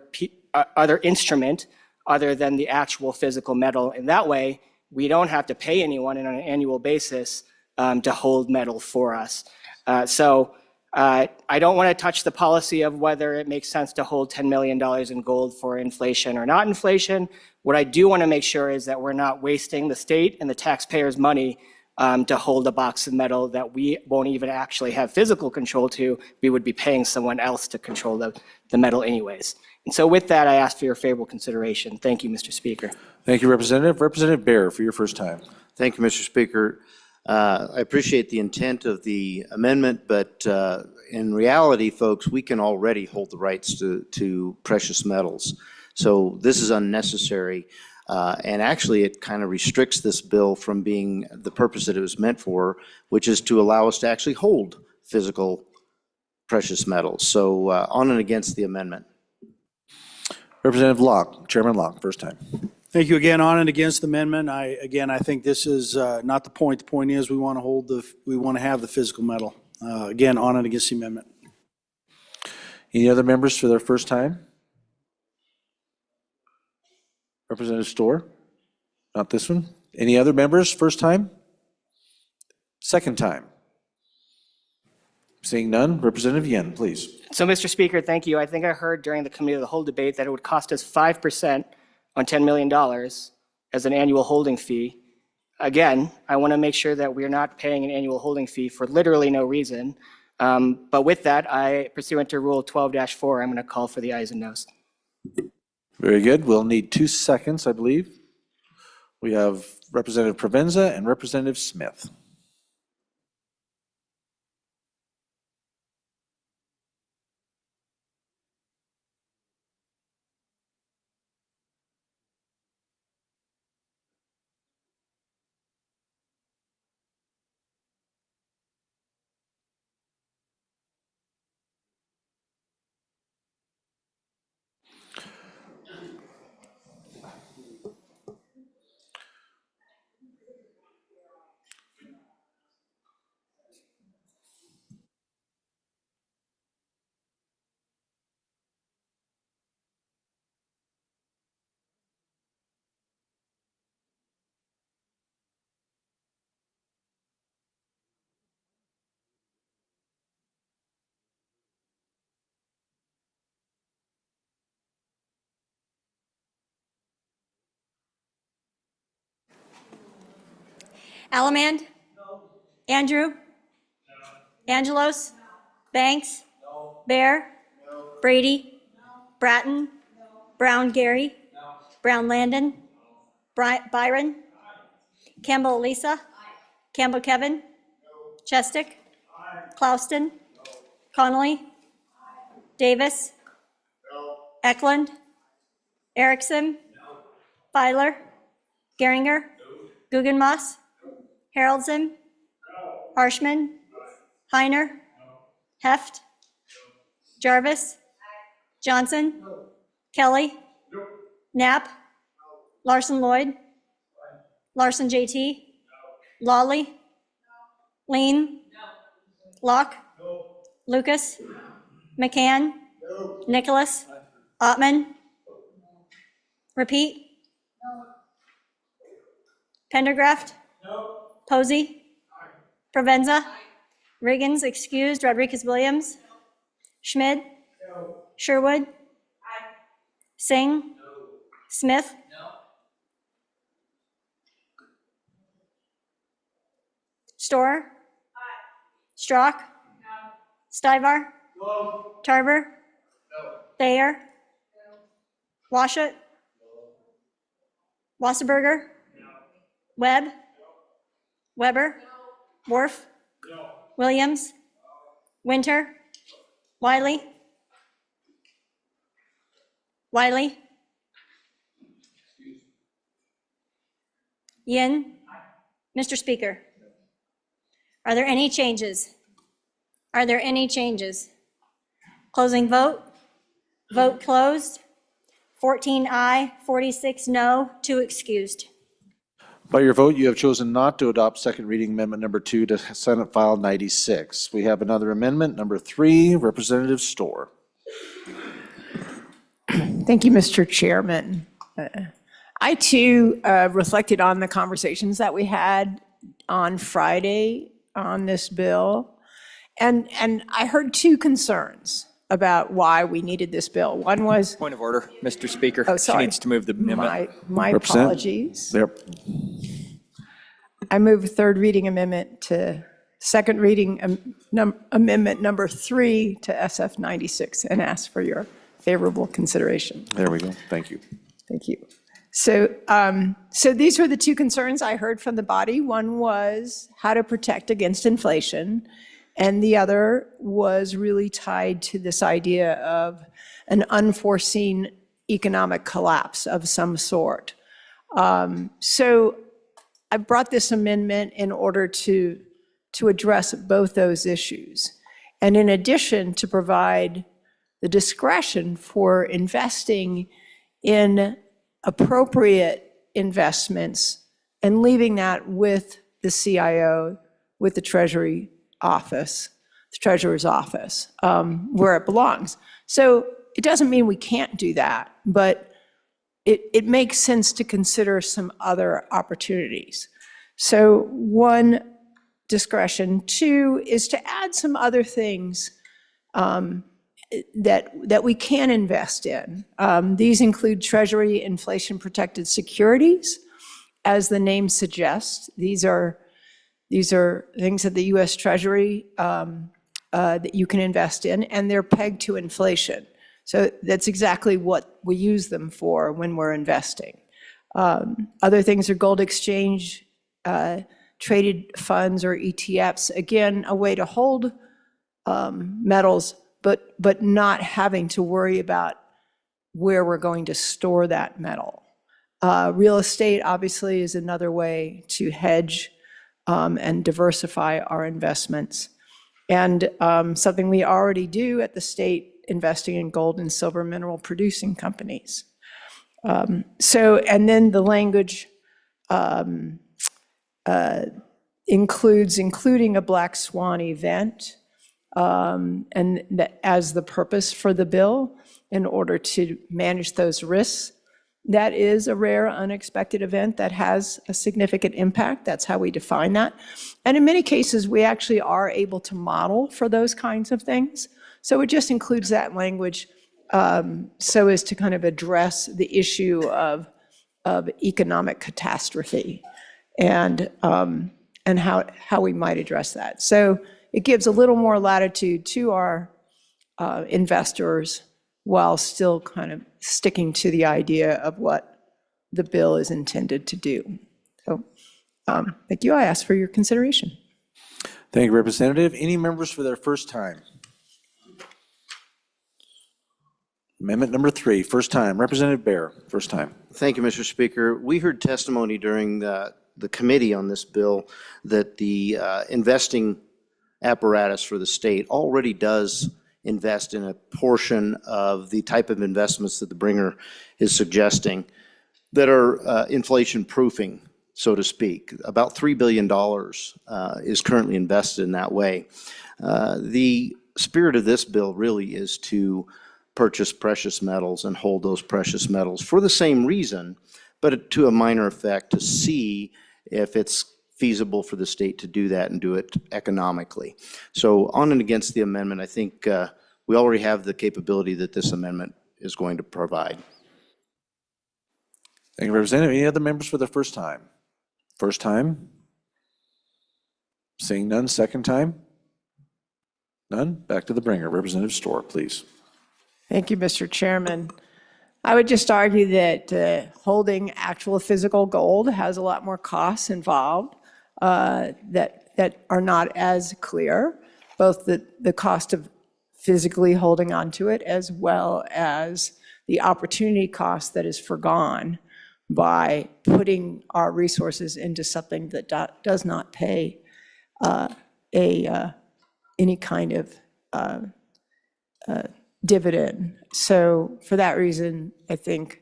instrument other than the actual physical metal. And that way, we don't have to pay anyone on an annual basis to hold metal for us. I don't want to touch the policy of whether it makes sense to hold $10 million in gold for inflation or not inflation. What I do want to make sure is that we're not wasting the state and the taxpayers' money to hold a box of metal that we won't even actually have physical control to. We would be paying someone else to control the metal anyways. And so with that, I ask for your favorable consideration. Thank you, Mr. Speaker. Thank you, Representative. Representative Bear, for your first time. Thank you, Mr. Speaker. I appreciate the intent of the amendment, but in reality, folks, we can already hold the rights to precious metals. So this is unnecessary. And actually, it kind of restricts this bill from being the purpose that it was meant for, which is to allow us to actually hold physical precious metals. So on and against the amendment. Representative Locke, Chairman Locke, first time. Thank you again. On and against the amendment. I think this is not the point. The point is we want to have the physical medal. Again, on and against the amendment. Any other members for their first time? Representative Storr? Not this one? Any other members, first time? Second time? Seeing none, Representative Yen, please. So, Mr. Speaker, thank you. I think I heard during the committee of the whole debate that it would cost us 5% on $10 million as an annual holding fee. Again, I want to make sure that we're not paying an annual holding fee for literally no reason. But with that, pursuant to Rule 12-4, I'm going to call for the ayes and noes. Very good. We'll need 2 seconds, I believe. We have Representative Provenza and Representative Smith. Allemand? Andrew? Angelos? Banks? Bear? Brady? Bratton? Brown Gary? Brown Landon? Byron? Campbell Elisa? Campbell Kevin? Chestick? Clauston? Connolly? Davis? Eklund? Erickson? Feiler? Geringer? Guggenmoss? Haroldson? Harshman? Heiner? Heft? Jarvis? Johnson? Kelly? Knapp? Larson Lloyd? Larson JT? Lawley? Lean? Locke? Lucas? McCann? Nicholas? Ottman? Repeat? Pendergraft? Posey? Provenza? Riggins excused. Rodriguez Williams? Schmid? Sherwood? Singh? Smith? Storr? Strock? Stivar? Tarver? Thayer? Washut? Wasserberger? Webb? Weber? Worf? Williams? Winter? Wiley? Wiley? Yin? Mr. Speaker, are there any changes? Are there any changes? Closing vote. Vote closed. 14 aye, 46 no, 2 excused. By your vote, you have chosen not to adopt second reading amendment number 2 to Senate File 96. We have another amendment, number 3, Representative Storr. Thank you, Mr. Chairman. I too reflected on the conversations that we had on Friday on this bill, and I heard 2 concerns about why we needed this bill. One was... Point of order, Mr. Speaker. Oh, sorry. She needs to move the amendment. My apologies. Yep. I move a third reading amendment to second reading amendment number 3 to SF 96 and ask for your favorable consideration. There we go. Thank you. Thank you. So these were the 2 concerns I heard from the body. One was how to protect against inflation, and the other was really tied to this idea of an unforeseen economic collapse of some sort. So I brought this amendment in order to address both those issues. And in addition, to provide the discretion for investing in appropriate investments and leaving that with the CIO, with the Treasury office, the Treasurer's office, where it belongs. So it doesn't mean we can't do that, but it makes sense to consider some other opportunities. So one, discretion. Two is to add some other things that we can invest in. These include Treasury inflation-protected securities. As the name suggests, these are things that the U.S. Treasury that you can invest in, and they're pegged to inflation. So that's exactly what we use them for when we're investing. Other things are gold exchange traded funds or ETFs. Again, a way to hold metals, but not having to worry about where we're going to store that metal. Real estate, obviously, is another way to hedge and diversify our investments. And something we already do at the state, investing in gold and silver mineral producing companies. And then the language includes including a black swan event and that as the purpose for the bill in order to manage those risks. That is a rare, unexpected event that has a significant impact. That's how we define that. And in many cases, we actually are able to model for those kinds of things. So it just includes that language so as to kind of address the issue of economic catastrophe and how we might address that. So it gives a little more latitude to our investors while still kind of sticking to the idea of what the bill is intended to do. So thank you. I ask for your consideration. Thank you, Representative. Any members for their first time? Amendment number 3, first time. Representative Bear, first time. Thank you, Mr. Speaker. We heard testimony during the committee on this bill that the investing apparatus for the state already does invest in a portion of the type of investments that the bringer is suggesting that are inflation proofing, so to speak. About $3 billion is currently invested in that way. The spirit of this bill really is to purchase precious metals and hold those precious metals for the same reason, but to a minor effect to see if it's feasible for the state to do that and do it economically. So on and against the amendment, I think we already have the capability that this amendment is going to provide. Thank you, Representative. Any other members for the first time? First time? Seeing none, second time? None? Back to the bringer. Representative Storr, please. Thank you, Mr. Chairman. I would just argue that holding actual physical gold has a lot more costs involved that are not as clear, both the cost of physically holding onto it as well as the opportunity cost that is forgone by putting our resources into something that does not pay any kind of dividend. So for that reason, I think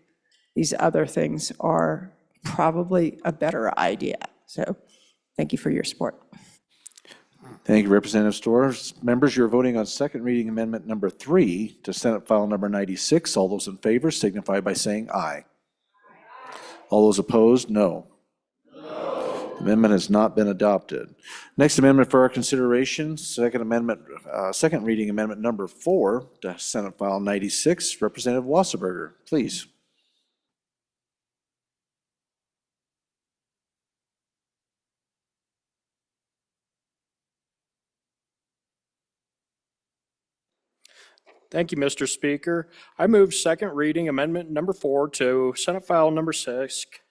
these other things are probably a better idea. So thank you for your support. Thank you, Representative Storr. Members, you're voting on second reading amendment number 3 to Senate File number 96. All those in favor signify by saying aye. All those opposed, no. The amendment has not been adopted. Next amendment for our consideration, second reading amendment number 4 to Senate File 96. Representative Wasserberger, please. Thank you, Mr. Speaker. I move second reading amendment number 4 to Senate File number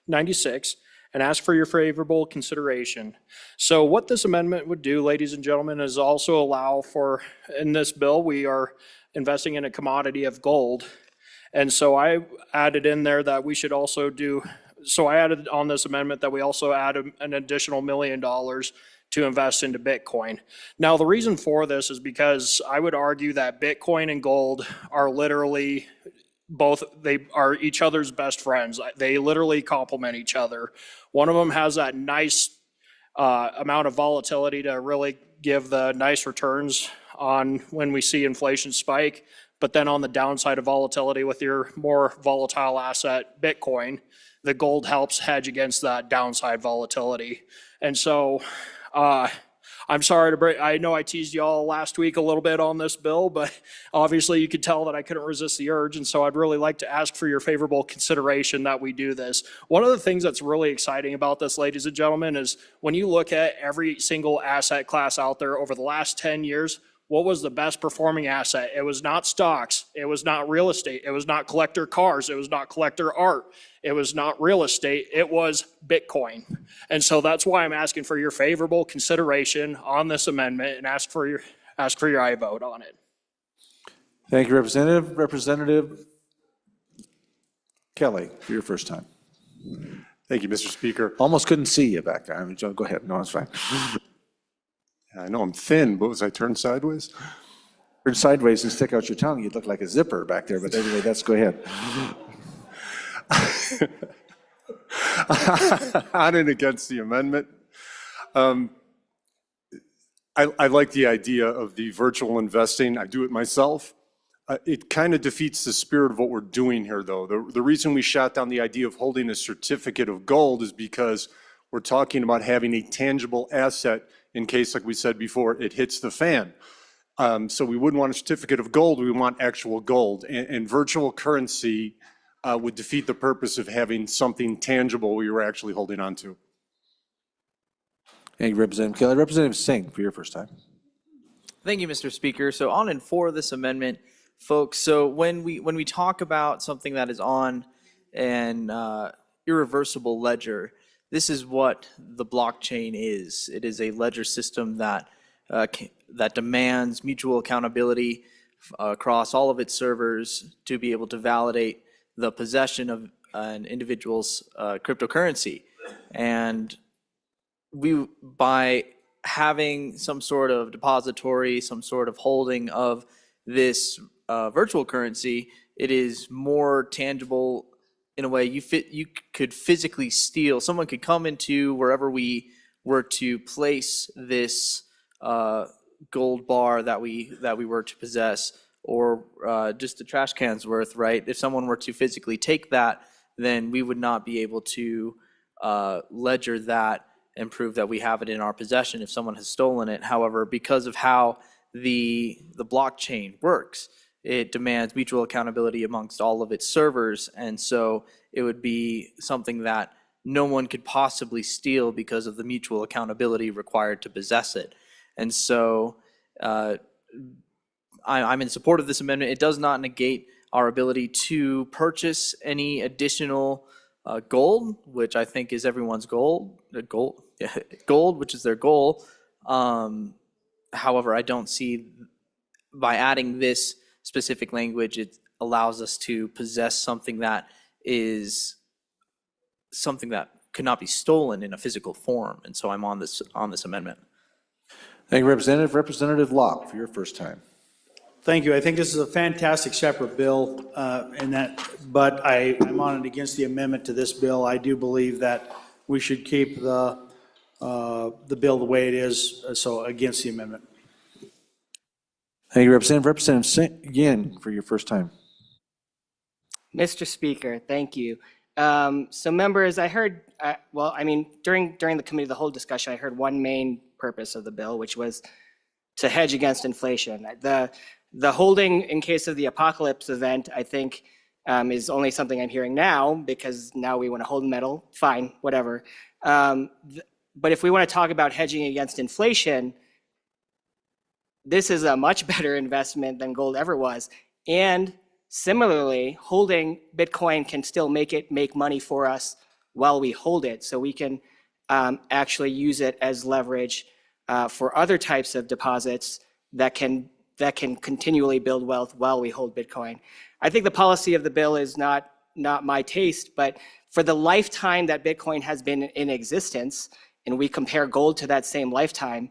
96 and ask for your favorable consideration. So what this amendment would do, ladies and gentlemen, is also allow for, in this bill, we are investing in a commodity of gold. And so I added in there that we should also do, so I added on this amendment that we also add an additional $1 million to invest into Bitcoin. Now, the reason for this is because I would argue that Bitcoin and gold are literally they are each other's best friends. They literally complement each other. One of them has that nice amount of volatility to really give the nice returns on when we see inflation spike. But then on the downside of volatility with your more volatile asset, Bitcoin, the gold helps hedge against that downside volatility. And so I'm sorry to break, I know I teased you all last week a little bit on this bill, but obviously you could tell that I couldn't resist the urge. And so I'd really like to ask for your favorable consideration that we do this. One of the things that's really exciting about this, ladies and gentlemen, is when you look at every single asset class out there over the last 10 years, what was the best performing asset? It was not stocks. It was not real estate. It was not collector cars. It was not collector art. It was not real estate. It was Bitcoin. And so that's why I'm asking for your favorable consideration on this amendment and ask for your aye vote on it. Thank you, Representative. Representative Kelly, for your first time. Thank you, Mr. Speaker. Almost couldn't see you back there. I mean, go ahead. No, it's fine. I know I'm thin, but was I turned sideways? Turn sideways and stick out your tongue. You'd look like a zipper back there, but anyway, go ahead. On and against the amendment. I like the idea of the virtual investing. I do it myself. It kind of defeats the spirit of what we're doing here, though. The reason we shot down the idea of holding a certificate of gold is because we're talking about having a tangible asset in case, like we said before, it hits the fan. So we wouldn't want a certificate of gold, we want actual gold. And virtual currency would defeat the purpose of having something tangible we were actually holding on to. Thank you, Representative Kelly. Representative Singh, for your first time. Thank you, Mr. Speaker. So on and for this amendment, folks, so when we talk about something that is on an irreversible ledger, this is what the blockchain is. It is a ledger system that demands mutual accountability across all of its servers to be able to validate the possession of an individual's cryptocurrency. And by having some sort of depository, some sort of holding of this virtual currency, it is more tangible in a way. You could physically steal. Someone could come into wherever we were to place this gold bar that we were to possess, or just a trash can's worth, right? If someone were to physically take that, then we would not be able to ledger that and prove that we have it in our possession if someone has stolen it. However, because of how the blockchain works, it demands mutual accountability amongst all of its servers, and so it would be something that no one could possibly steal because of the mutual accountability required to possess it. And so I'm in support of this amendment. It does not negate our ability to purchase any additional gold, which I think is everyone's goal, gold, which is their goal. However, I don't see, by adding this specific language, it allows us to possess something that could not be stolen in a physical form. And so I'm on this amendment. Thank you, Representative. Representative Locke, for your first time. Thank you. I think this is a fantastic separate bill, but I'm on and against the amendment to this bill. I do believe that we should keep the bill the way it is, so against the amendment. Thank you, Representative. Representative Singh, again, for your first time. Mr. Speaker, thank you. So members, I heard, during the committee of the whole discussion, I heard one main purpose of the bill, which was to hedge against inflation. The holding in case of the apocalypse event, I think, is only something I'm hearing now, because now we want to hold metal, fine, whatever. But if we want to talk about hedging against inflation, this is a much better investment than gold ever was. And similarly, holding Bitcoin can still make money for us while we hold it. So we can actually use it as leverage for other types of deposits that can continually build wealth while we hold Bitcoin. I think the policy of the bill is not my taste, but for the lifetime that Bitcoin has been in existence, and we compare gold to that same lifetime,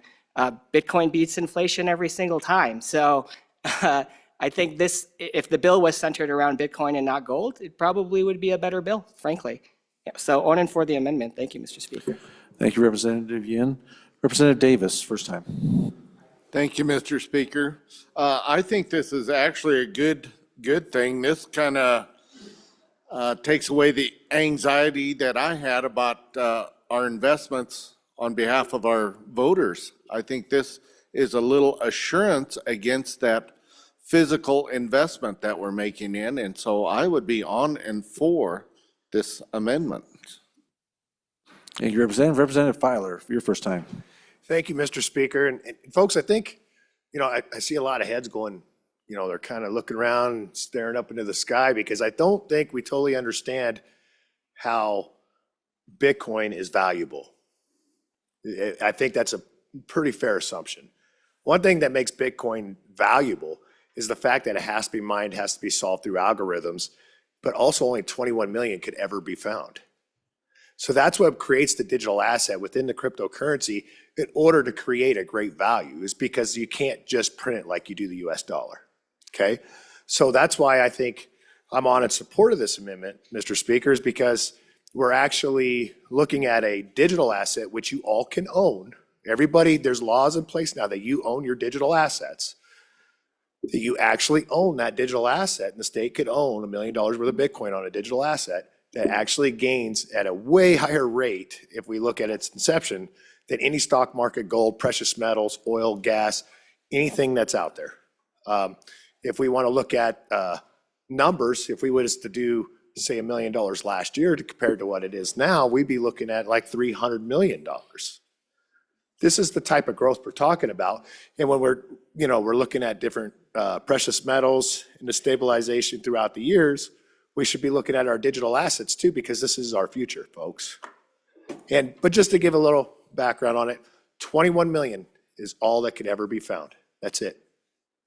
Bitcoin beats inflation every single time. So I I think this, if the bill was centered around Bitcoin and not gold, it probably would be a better bill, frankly. Yeah, so on and for the amendment. Thank you, Mr. Speaker. Thank you, Representative Yin. Representative Davis, first time. Thank you, Mr. Speaker. I think this is actually a good thing. This kind of takes away the anxiety that I had about our investments on behalf of our voters. I think this is a little assurance against that physical investment that we're making in, and so I would be on and for this amendment. Thank you, Representative. Representative Filer, for your first time. Thank you, Mr. Speaker. And folks, I think, I see a lot of heads going, they're kind of looking around and staring up into the sky because I don't think we totally understand how Bitcoin is valuable. I think that's a pretty fair assumption. One thing that makes Bitcoin valuable is the fact that it has to be mined, has to be solved through algorithms, but also only 21 million could ever be found. So that's what creates the digital asset within the cryptocurrency in order to create a great value, is because you can't just print it like you do the US dollar, okay? So that's why I think I'm on in support of this amendment, Mr. Speaker, is because we're actually looking at a digital asset which you all can own. Everybody, there's laws in place now that you own your digital assets, that you actually own that digital asset, and the state could own $1 million worth of Bitcoin on a digital asset that actually gains at a way higher rate, if we look at its inception, than any stock market, gold, precious metals, oil, gas, anything that's out there. If we want to look at numbers, if we was to do, say, $1 million last year compared to what it is now, we'd be looking at like $300 million. This is the type of growth we're talking about. And when we're looking at different precious metals and the stabilization throughout the years, we should be looking at our digital assets too, because this is our future, folks. But just to give a little background on it, 21 million is all that could ever be found. That's it.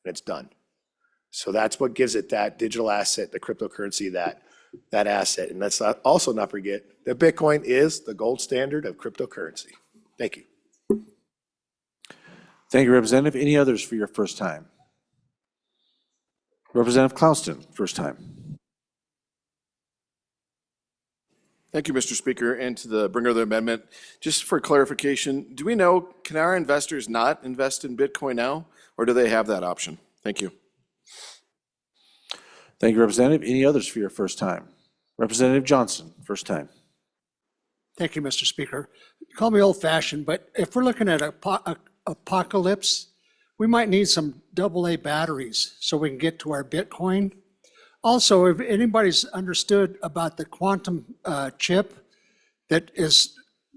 And it's done. So that's what gives it that digital asset, the cryptocurrency, that asset. And let's also not forget that Bitcoin is the gold standard of cryptocurrency. Thank you. Thank you, Representative. Any others for your first time? Representative Clouston, first time. Thank you, Mr. Speaker, and to the bringer of the amendment. Just for clarification, do we know, can our investors not invest in Bitcoin now, or do they have that option? Thank you. Thank you, Representative. Any others for your first time? Representative Johnson, first time. Thank you, Mr. Speaker. You call me old-fashioned, but if we're looking at apocalypse, we might need some AA batteries so we can get to our Bitcoin. Also, if anybody's understood about the quantum chip that is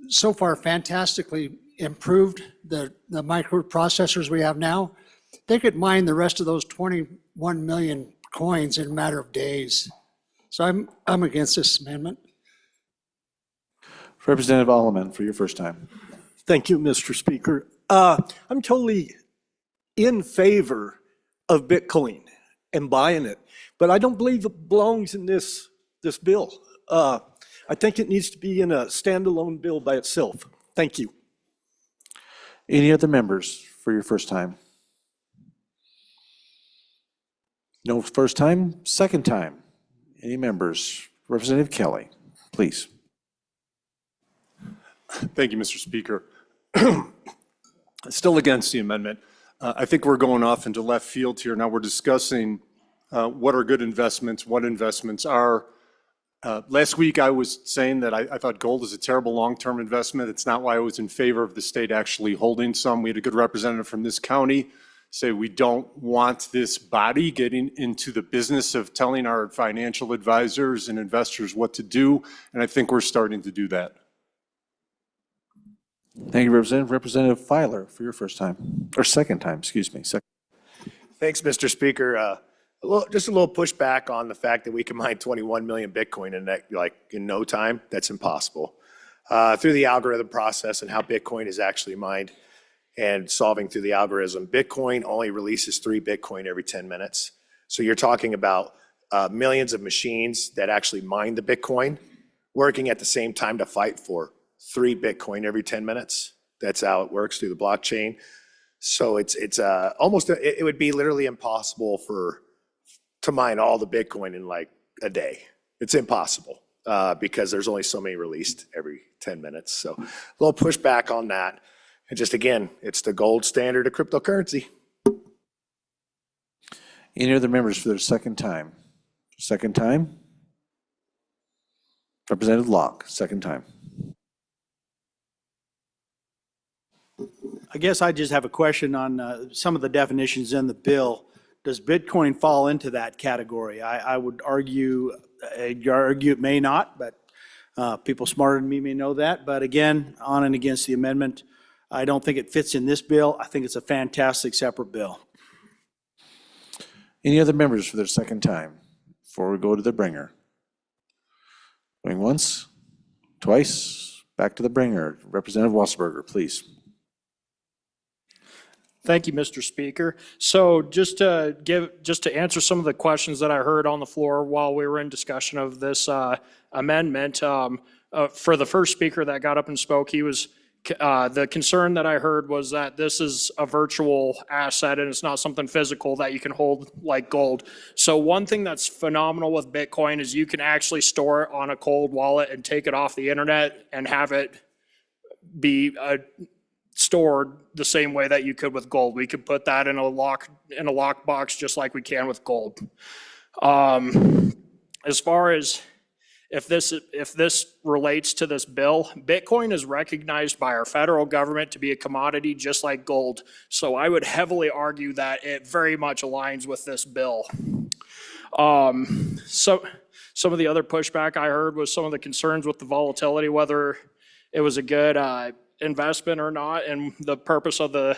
so far fantastically improved the microprocessors we have now, they could mine the rest of those 21 million coins in a matter of days. So I'm against this amendment. Representative Alleman, for your first time. Thank you, Mr. Speaker. I'm totally in favor of Bitcoin and buying it, but I don't believe it belongs in this bill. I think it needs to be in a standalone bill by itself. Thank you. Any other members for your first time? No first time, second time. Any members? Representative Kelly, please. Thank you, Mr. Speaker. Still against the amendment. I think we're going off into left field here. Now we're discussing what are good investments, what investments are. Last week I was saying that I thought gold is a terrible long-term investment. It's not why I was in favor of the state actually holding some. We had a good representative from this county say we don't want this body getting into the business of telling our financial advisors and investors what to do, and I think we're starting to do that. Thank you, Representative. Representative Filer, for your first time, or second time, excuse me. Thanks, Mr. Speaker. Just a little pushback on the fact that we can mine 21 million Bitcoin in no time. That's impossible. Through the algorithm process and how Bitcoin is actually mined and solving through the algorithm, Bitcoin only releases 3 Bitcoin every 10 minutes. So you're talking about millions of machines that actually mine the Bitcoin working at the same time to fight for 3 Bitcoin every 10 minutes. That's how it works through the blockchain. So it's almost, it would be literally impossible for to mine all the Bitcoin in like a day. It's impossible because there's only so many released every 10 minutes. So a little pushback on that. And just again, it's the gold standard of cryptocurrency. Any other members for their second time? Second time? Representative Locke, second time. I guess I just have a question on some of the definitions in the bill. Does Bitcoin fall into that category? I would argue it may not, but people smarter than me may know that. But again, on and against the amendment, I don't think it fits in this bill. I think it's a fantastic separate bill. Any other members for their second time before we go to the bringer? Going once, twice, back to the bringer. Representative Wasserberger, please. Thank you, Mr. Speaker. So just to answer some of the questions that I heard on the floor while we were in discussion of this amendment, for the first speaker that got up and spoke, he was the concern that I heard was that this is a virtual asset and it's not something physical that you can hold like gold. So one thing that's phenomenal with Bitcoin is you can actually store it on a cold wallet and take it off the internet and have it be stored the same way that you could with gold. We could put that in a lockbox just like we can with gold. As far as if this relates to this bill, Bitcoin is recognized by our federal government to be a commodity just like gold. So I would heavily argue that it very much aligns with this bill. So some of the other pushback I heard was some of the concerns with the volatility, whether it was a good investment or not, and the purpose of the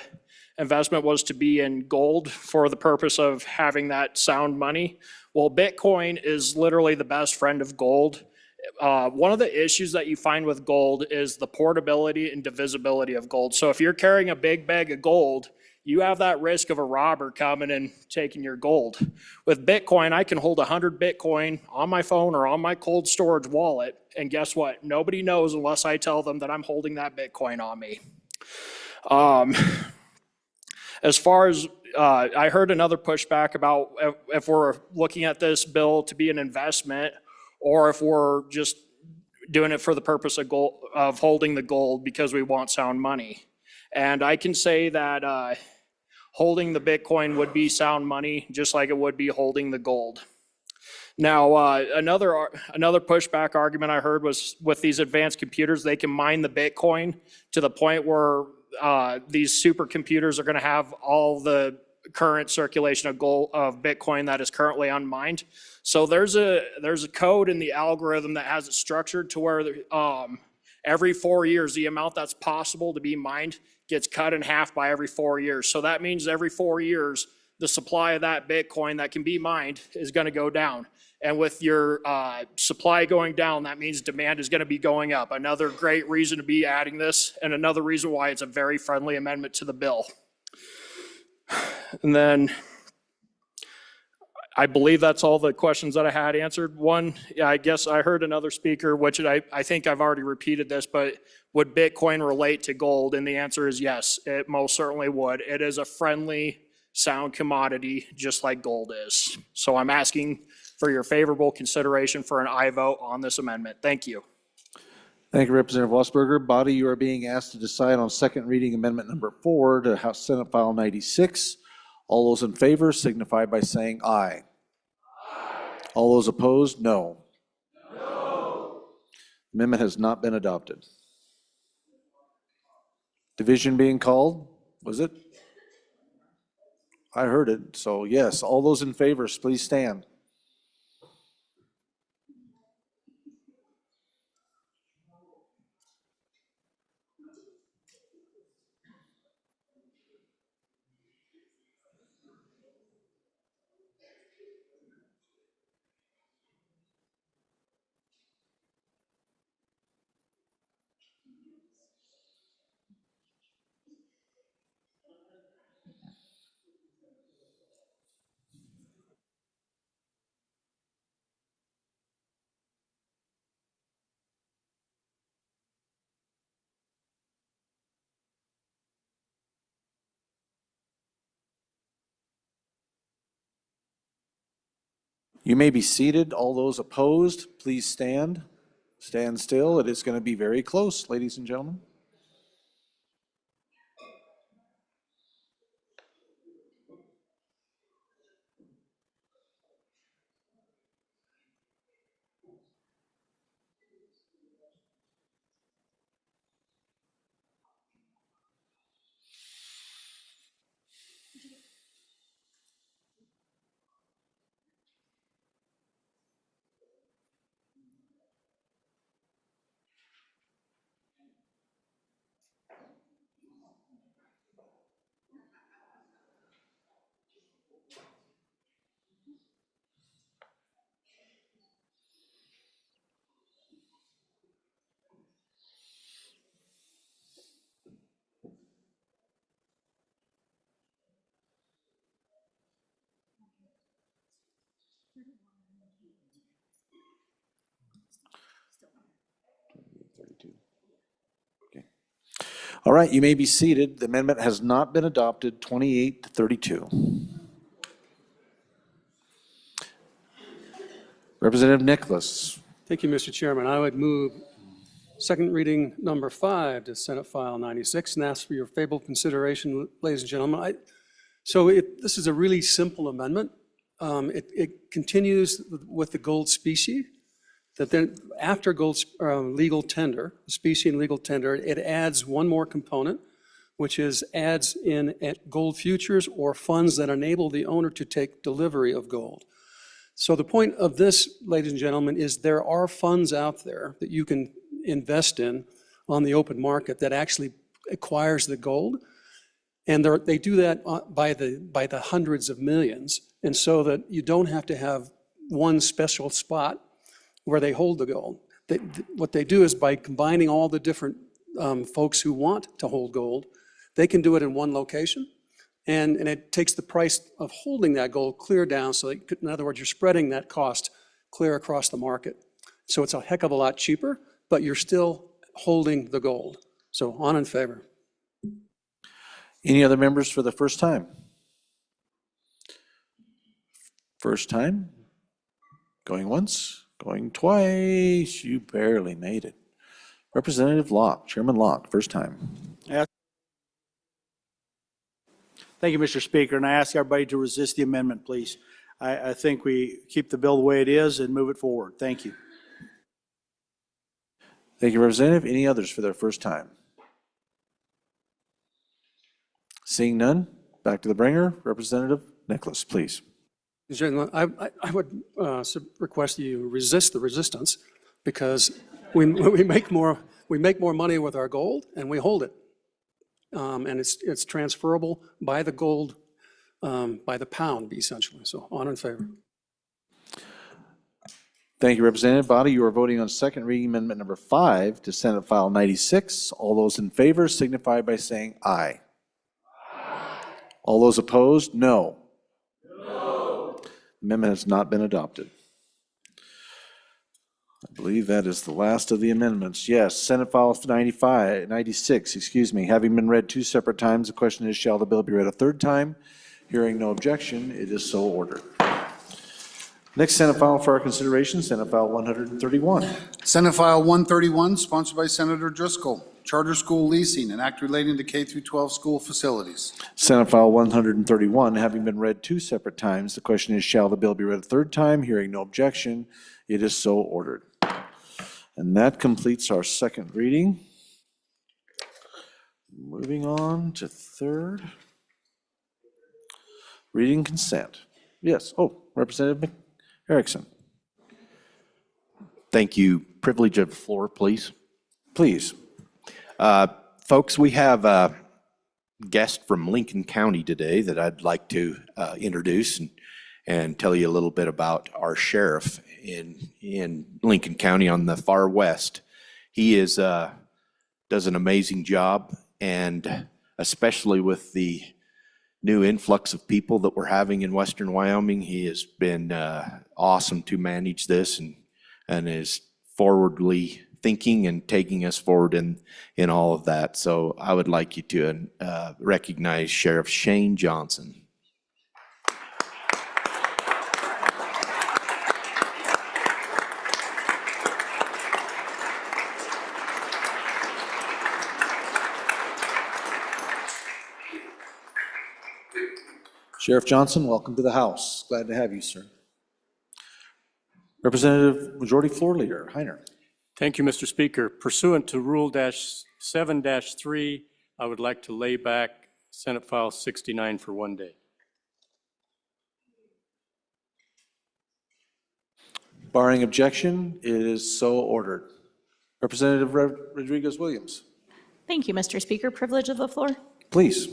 investment was to be in gold for the purpose of having that sound money. Well, Bitcoin is literally the best friend of gold. One of the issues that you find with gold is the portability and divisibility of gold. So if you're carrying a big bag of gold, you have that risk of a robber coming and taking your gold. With Bitcoin, I can hold 100 Bitcoin on my phone or on my cold storage wallet, and guess what? Nobody knows unless I tell them that I'm holding that Bitcoin on me. As far as I heard another pushback about if we're looking at this bill to be an investment or if we're just doing it for the purpose of of holding the gold because we want sound money. And I can say that holding the Bitcoin would be sound money, just like it would be holding the gold. Now, another pushback argument I heard was with these advanced computers, they can mine the Bitcoin to the point where these supercomputers are going to have all the current circulation of Bitcoin that is currently unmined. So there's a code in the algorithm that has it structured to where every 4 years, the amount that's possible to be mined gets cut in half by every 4 years. So that means every 4 years, the supply of that Bitcoin that can be mined is going to go down. And with your supply going down, that means demand is going to be going up. Another great reason to be adding this, and another reason why it's a very friendly amendment to the bill. And then I believe that's all the questions that I had answered. One, I guess I heard another speaker, which I think I've already repeated this, but would Bitcoin relate to gold? And the answer is yes, it most certainly would. It is a friendly, sound commodity, just like gold is. So I'm asking for your favorable consideration for an aye vote on this amendment. Thank you. Thank you, Representative Wasserberger. Body, you are being asked to decide on second reading amendment number 4 to House Senate File 96. All those in favor signify by saying aye. All those opposed, no. Amendment has not been adopted. Division being called, was it? I heard it, so yes. All those in favor, please stand. You may be seated. All those opposed, please stand. Stand still. It is going to be very close, ladies and gentlemen. All right, you may be seated. The amendment has not been adopted, 28 to 32. Representative Nicholas. Thank you, Mr. Chairman. I would move second reading number 5 to Senate File 96 and ask for your favorable consideration, ladies and gentlemen. This is a really simple amendment. It continues with the gold specie, that then after gold legal tender, specie and legal tender, it adds one more component, which is adds in at gold futures or funds that enable the owner to take delivery of gold. So the point of this, ladies and gentlemen, is there are funds out there that you can invest in on the open market that actually acquires the gold. And they do that by the hundreds of millions. And so that you don't have to have one special spot where they hold the gold. What they do is by combining all the different folks who want to hold gold, they can do it in one location. And it takes the price of holding that gold clear down. So that, in other words, you're spreading that cost clear across the market. So it's a heck of a lot cheaper, but you're still holding the gold. So on in favor. Any other members for the first time? First time? Going once? Going twice? You barely made it. Representative Locke, Chairman Locke, first time. Thank you, Mr. Speaker, and I ask everybody to resist the amendment, please. I think we keep the bill the way it is and move it forward. Thank you. Thank you, Representative. Any others for their first time? Seeing none, back to the bringer. Representative Nicholas, please. I would request that you resist the resistance because we make more money with our gold and we hold it. And it's transferable by the gold, by the pound, essentially. So on in favor. Thank you, Representative. Body, you are voting on second reading amendment number 5 to Senate File 96. All those in favor signify by saying aye. All those opposed, no. No. Amendment has not been adopted. I believe that is the last of the amendments. Yes, Senate File 96, having been read 2 separate times, the question is, shall the bill be read a third time? Hearing no objection, it is so ordered. Next Senate file for our consideration, Senate File 131. Senate File 131, sponsored by Senator Driscoll. Charter school leasing, an act relating to K through 12 school facilities. Senate File 131, having been read 2 separate times, the question is, shall the bill be read a third time? Hearing no objection, it is so ordered. And that completes our second reading. Moving on to third. Reading consent. Yes, Representative Erickson. Thank you. Privilege of the floor, please. Please. Folks, we have a guest from Lincoln County today that I'd like to introduce and tell you a little bit about our sheriff in Lincoln County on the far west. He does an amazing job, and especially with the new influx of people that we're having in western Wyoming, he has been awesome to manage this and is forwardly thinking and taking us forward in all of that. So I would like you to recognize Sheriff Shane Johnson. Sheriff Johnson, welcome to the House. Glad to have you, sir. Representative Majority Floor Leader Heiner. Thank you, Mr. Speaker. Pursuant to Rule 7-3, I would like to lay back Senate File 69 for one day. Barring objection, it is so ordered. Representative Rodriguez-Williams, Thank you, Mr. Speaker. Privilege of the floor. please.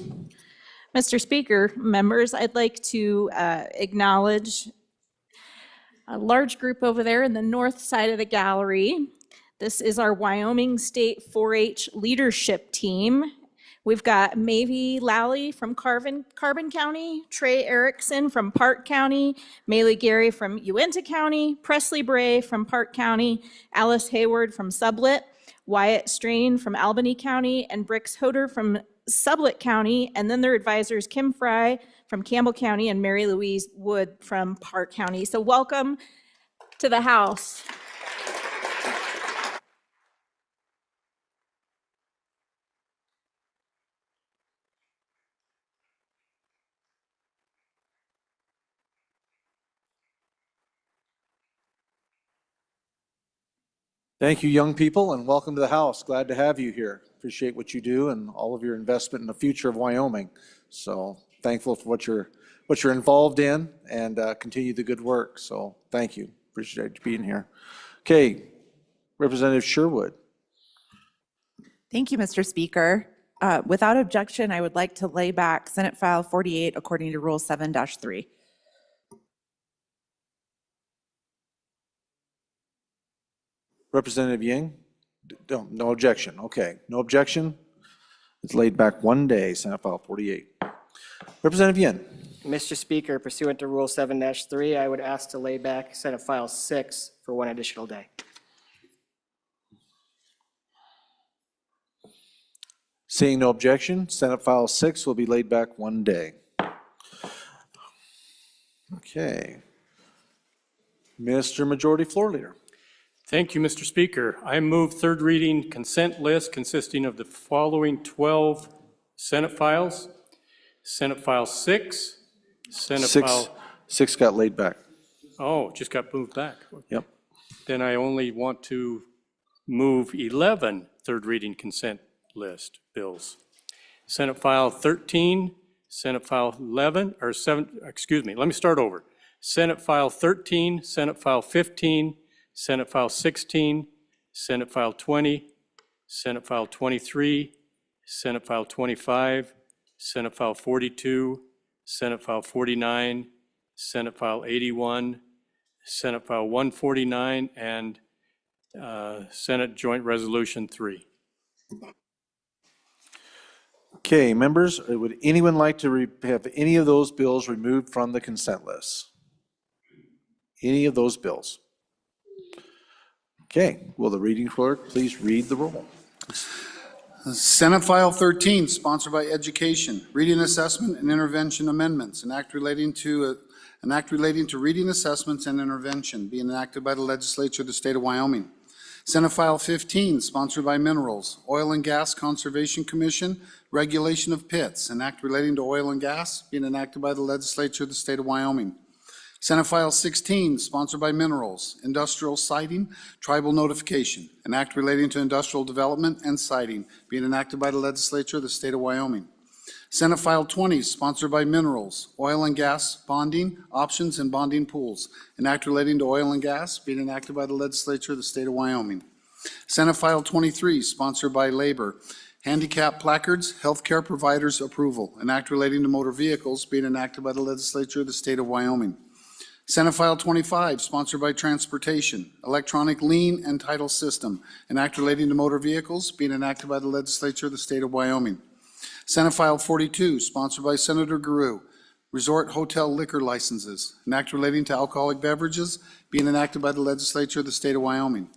Mr. Speaker, members, I'd like to acknowledge a large group over there in the north side of the gallery. This is our Wyoming State 4-H leadership team. We've got Mavie Lally from Carbon County, Trey Erickson from Park County, Maylee Gary from Uinta County, Presley Bray from Park County, Alice Hayward from Sublette, Wyatt Strain from Albany County, and Brix Hoder from Sublette County, and then their advisors Kim Fry from Campbell County and Mary Louise Wood from Park County. So welcome to the House. Thank you, young people, and welcome to the House. Glad to have you here. Appreciate what you do and all of your investment in the future of Wyoming. So thankful for what you're involved in, and continue the good work. So thank you. Appreciate you being here. Okay, Representative Sherwood. Thank you, Mr. Speaker. Without objection, I would like to lay back Senate File 48 according to Rule 7-3. Representative Ying? No objection. Okay, no objection. It's laid back one day, Senate File 48. Representative Yin. Mr. Speaker, pursuant to Rule 7-3, I would ask to lay back Senate File 6 for one additional day. Seeing no objection, Senate File 6 will be laid back one day. Okay. Mr. Majority Floor Leader. Thank you, Mr. Speaker. I move third reading consent list consisting of the following 12 Senate files. Senate File 6, Senate Six got laid back. Oh, just got moved back. Yep. Then I only want to move 11 third reading consent list bills. Senate File 13, Senate File 11, or 7, excuse me, let me start over. Senate File 13, Senate File 15, Senate File 16, Senate File 20, Senate File 23, Senate File 25, Senate File 42, Senate File 49, Senate File 81, Senate File 149, and Senate Joint Resolution 3. Okay, members, would anyone like to have any of those bills removed from the consent list? Any of those bills? Okay, will the reading clerk please read the roll? Senate File 13, sponsored by Education, Reading Assessment and Intervention Amendments, an act relating to reading assessments and intervention being enacted by the legislature of the state of Wyoming. Senate File 15, sponsored by Minerals, Oil and Gas Conservation Commission, Regulation of Pits, an act relating to oil and gas being enacted by the legislature of the state of Wyoming. Senate File 16, sponsored by Minerals, Industrial Siting, Tribal Notification, an act relating to industrial development and siting being enacted by the legislature of the state of Wyoming. Senate File 20, sponsored by Minerals, Oil and Gas Bonding, Options and Bonding Pools, an act relating to oil and gas being enacted by the legislature of the state of Wyoming. Senate File 23, sponsored by Labor, Handicap Placards, Healthcare Providers Approval, an act relating to motor vehicles being enacted by the legislature of the state of Wyoming. Senate File 25, sponsored by Transportation, Electronic Lien and Title System, an act relating to motor vehicles being enacted by the legislature of the state of Wyoming. Senate File 42, sponsored by Senator Guru, Resort Hotel Liquor Licenses, an act relating to alcoholic beverages being enacted by the legislature of the state of Wyoming.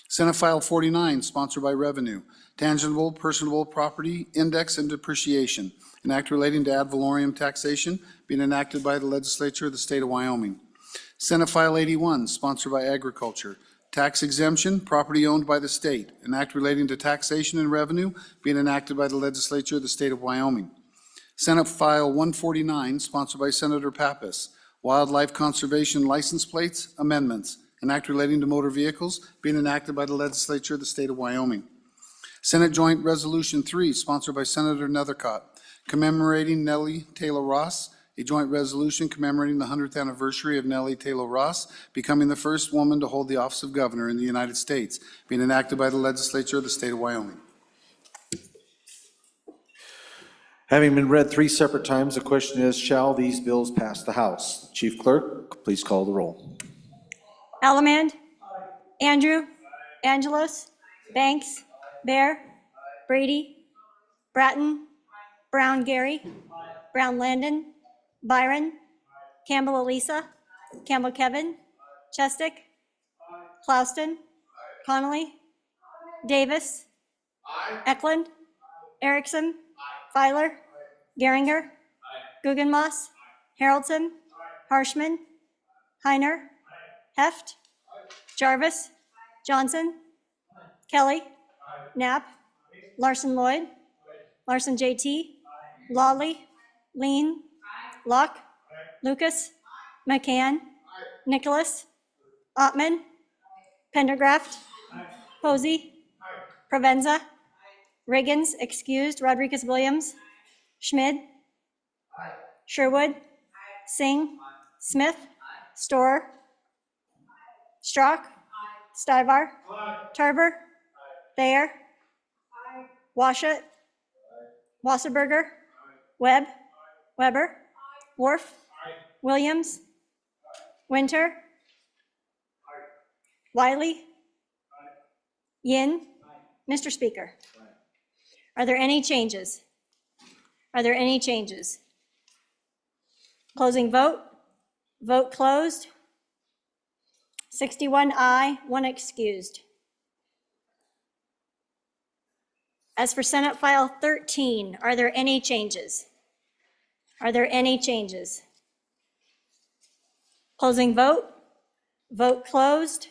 Senate File 49, sponsored by Revenue, Tangible Personable Property Index and Depreciation, an act relating to ad valorem taxation being enacted by the legislature of the state of Wyoming. Senate File 81, sponsored by Agriculture, Tax Exemption, Property Owned by the State, an act relating to taxation and revenue being enacted by the legislature of the state of Wyoming. Senate File 149, sponsored by Senator Pappas, Wildlife Conservation License Plates Amendments, an act relating to motor vehicles being enacted by the legislature of the state of Wyoming. Senate Joint Resolution 3, sponsored by Senator Nethercott, commemorating Nellie Taylor Ross, a joint resolution commemorating the 100th anniversary of Nellie Taylor Ross becoming the first woman to hold the office of governor in the United States, being enacted by the legislature of the state of Wyoming. Having been read 3 separate times, the question is, shall these bills pass the House? Chief Clerk, please call the roll. Allemand. Andrew. Angelos. Banks. Bear. Brady. Bratton. Brown Gary. Brown Landon. Byron. Campbell Elisa. Campbell Kevin. Chestick. Clouston. Connolly. Davis. Eklund. Erickson. Filer. Geringer. Guggenmoss. Haroldson. Harshman. Heiner. Heft. Jarvis. Johnson. Kelly. Knapp. Larson Lloyd. Larson JT. Lawley. Lean. Locke. Lucas. McCann. Nicholas. Ottman. Pendergraft. Posey. Provenza. Riggins, excused. Rodriguez Williams. Schmid. Sherwood. Singh. Smith. Storer. Strzok. Stivar. Tarver. Thayer. Washut. Wasserberger. Webb. Weber. Worf. Williams. Winter. Wiley. Yin. Mr. Speaker, are there any changes? Are there any changes? Closing vote. Vote closed. 61 aye, 1 excused. As for Senate File 13, are there any changes? Are there any changes? Closing vote. Vote closed.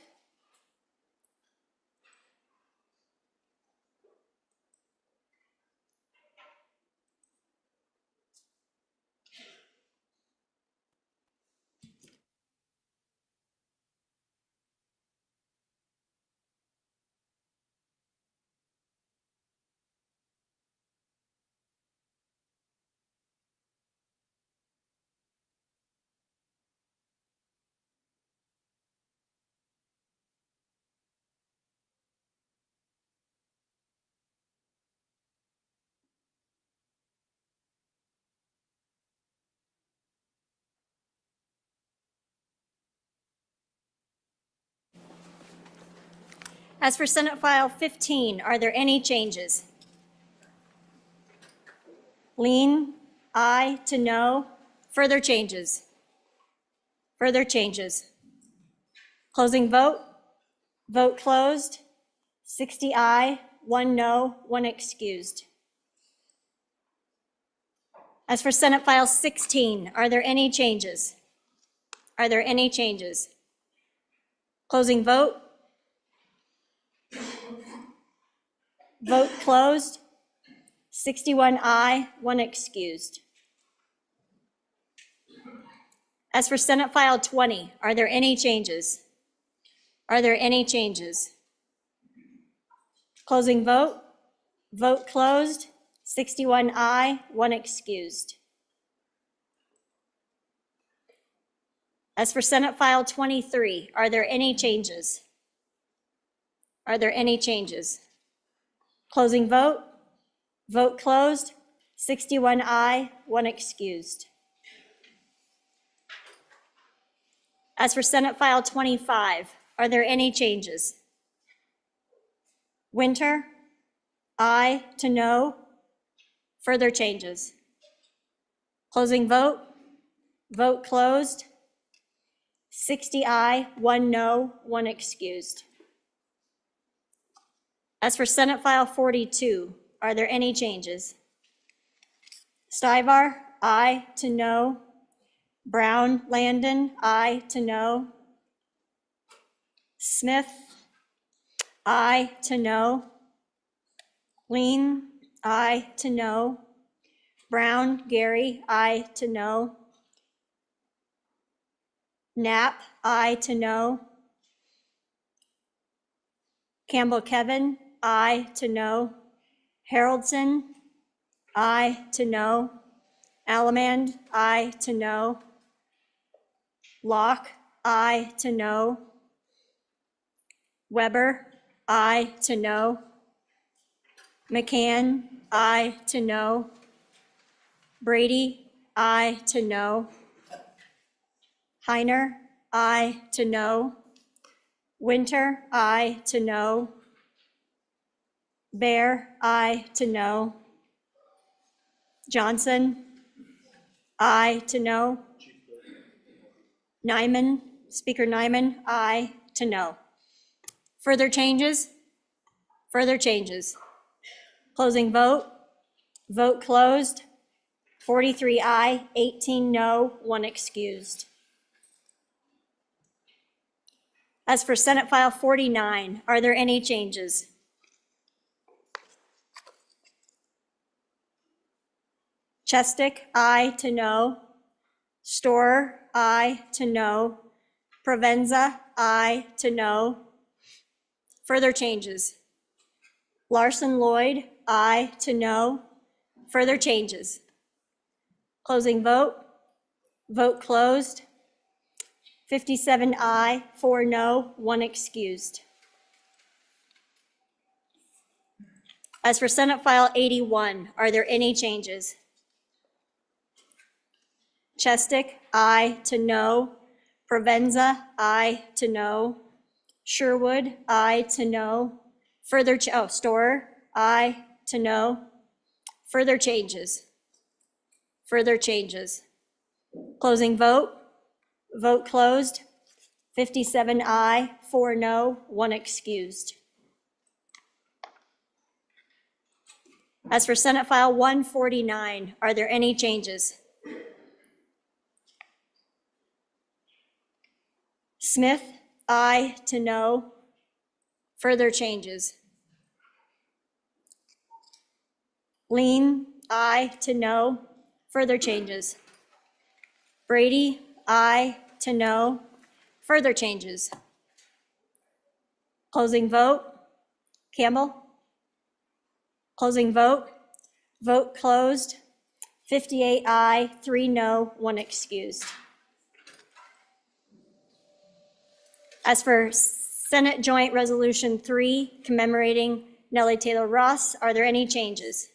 As for Senate File 15, are there any changes? Lean, aye to no. Further changes? Further changes? Closing vote. Vote closed. 60 aye, 1 no, 1 excused. As for Senate File 16, are there any changes? Are there any changes? Closing vote. Vote closed. 61 aye, 1 excused. As for Senate File 20, are there any changes? Are there any changes? Closing vote. Vote closed. 61 aye, 1 excused. As for Senate File 23, are there any changes? Are there any changes? Closing vote. Vote closed. 61 aye, 1 excused. As for Senate File 25, are there any changes? Winter, aye to no. Further changes? Closing vote. Vote closed. 60 aye, 1 no, 1 excused. As for Senate File 42, are there any changes? Stivar, aye to no. Brown, Landon, aye to no. Smith, aye to no. Lean, aye to no. Brown, Gary, aye to no. Knapp, aye to no. Campbell Kevin, aye to no. Haroldson, aye to no. Allemand, aye to no. Locke, aye to no. Weber, aye to no. McCann, aye to no. Brady, aye to no. Heiner, aye to no. Winter, aye to no. Bear, aye to no. Johnson, aye to no. Nyman, Speaker Nyman, aye to no. Further changes? Further changes. Closing vote. Vote closed. 43 aye, 18 no, 1 excused. As for Senate File 49, are there any changes? Chestick, aye to no. Storer, aye to no. Provenza, aye to no. Further changes. Larson Lloyd, aye to no. Further changes. Closing vote. Vote closed. 57 aye, 4 no, 1 excused. As for Senate File 81, are there any changes? Chestick, aye to no. Provenza, aye to no. Sherwood, aye to no. Storer, aye to no. Further changes. Further changes. Closing vote. Vote closed. 57 aye, 4 no, 1 excused. As for Senate File 149, are there any changes? Smith, aye to no. Further changes. Lean, aye to no. Further changes. Brady, aye to no. Further changes. Closing vote. Campbell? Closing vote. Vote closed. 58 aye, 3 no, 1 excused. As for Senate Joint Resolution 3 commemorating Nellie Taylor Ross, are there any changes?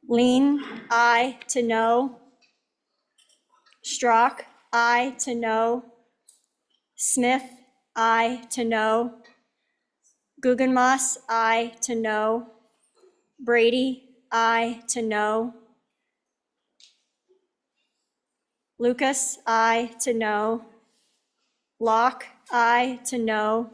Lean, aye to no. Strzok, aye to no. Smith, aye to no. Guggenmoss, aye to no. Brady, aye to no. Lucas, aye to no. Locke, aye to no.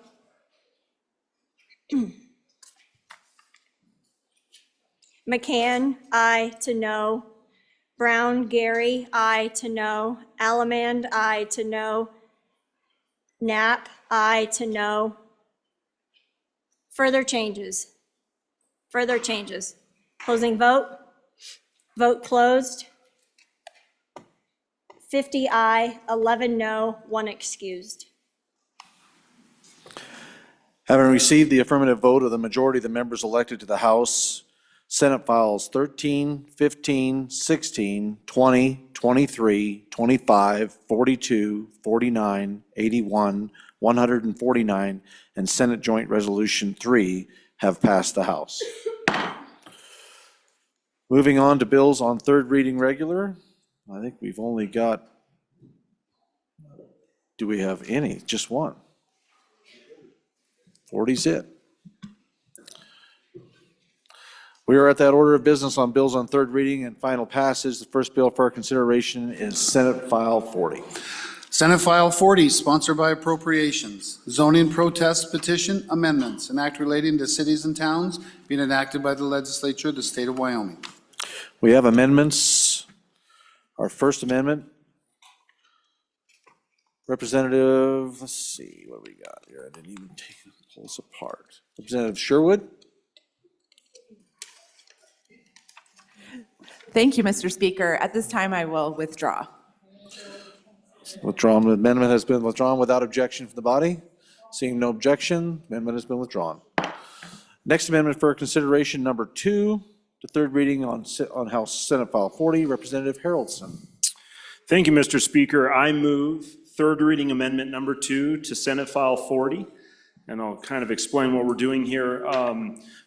McCann, aye to no. Brown, Gary, aye to no. Allemand, aye to no. Knapp, aye to no. Further changes. Further changes. Closing vote. Vote closed. 50 aye, 11 no, 1 excused. Having received the affirmative vote of the majority of the members elected to the House, Senate Files 13, 15, 16, 20, 23, 25, 42, 49, 81, 149, and Senate Joint Resolution 3 have passed the House. Moving on to bills on third reading regular. I think we've only got, do we have any? Just one. 40's it. We are at that order of business on bills on third reading and final passage. The first bill for our consideration is Senate File 40. Senate File 40, sponsored by Appropriations, Zoning Protest Petition Amendments, an act relating to cities and towns being enacted by the legislature of the state of Wyoming. We have amendments. Our first amendment, Representative, let's see, what do we got here? I didn't even pull this apart. Representative Sherwood? Thank you, Mr. Speaker. At this time, I will withdraw. Withdrawn. The amendment has been withdrawn without objection from the body. Seeing no objection, amendment has been withdrawn. Next amendment for consideration number 2, the third reading on House Senate File 40, Representative Harrelson. Thank you, Mr. Speaker. I move third reading amendment number 2 to Senate File 40. And I'll kind of explain what we're doing here.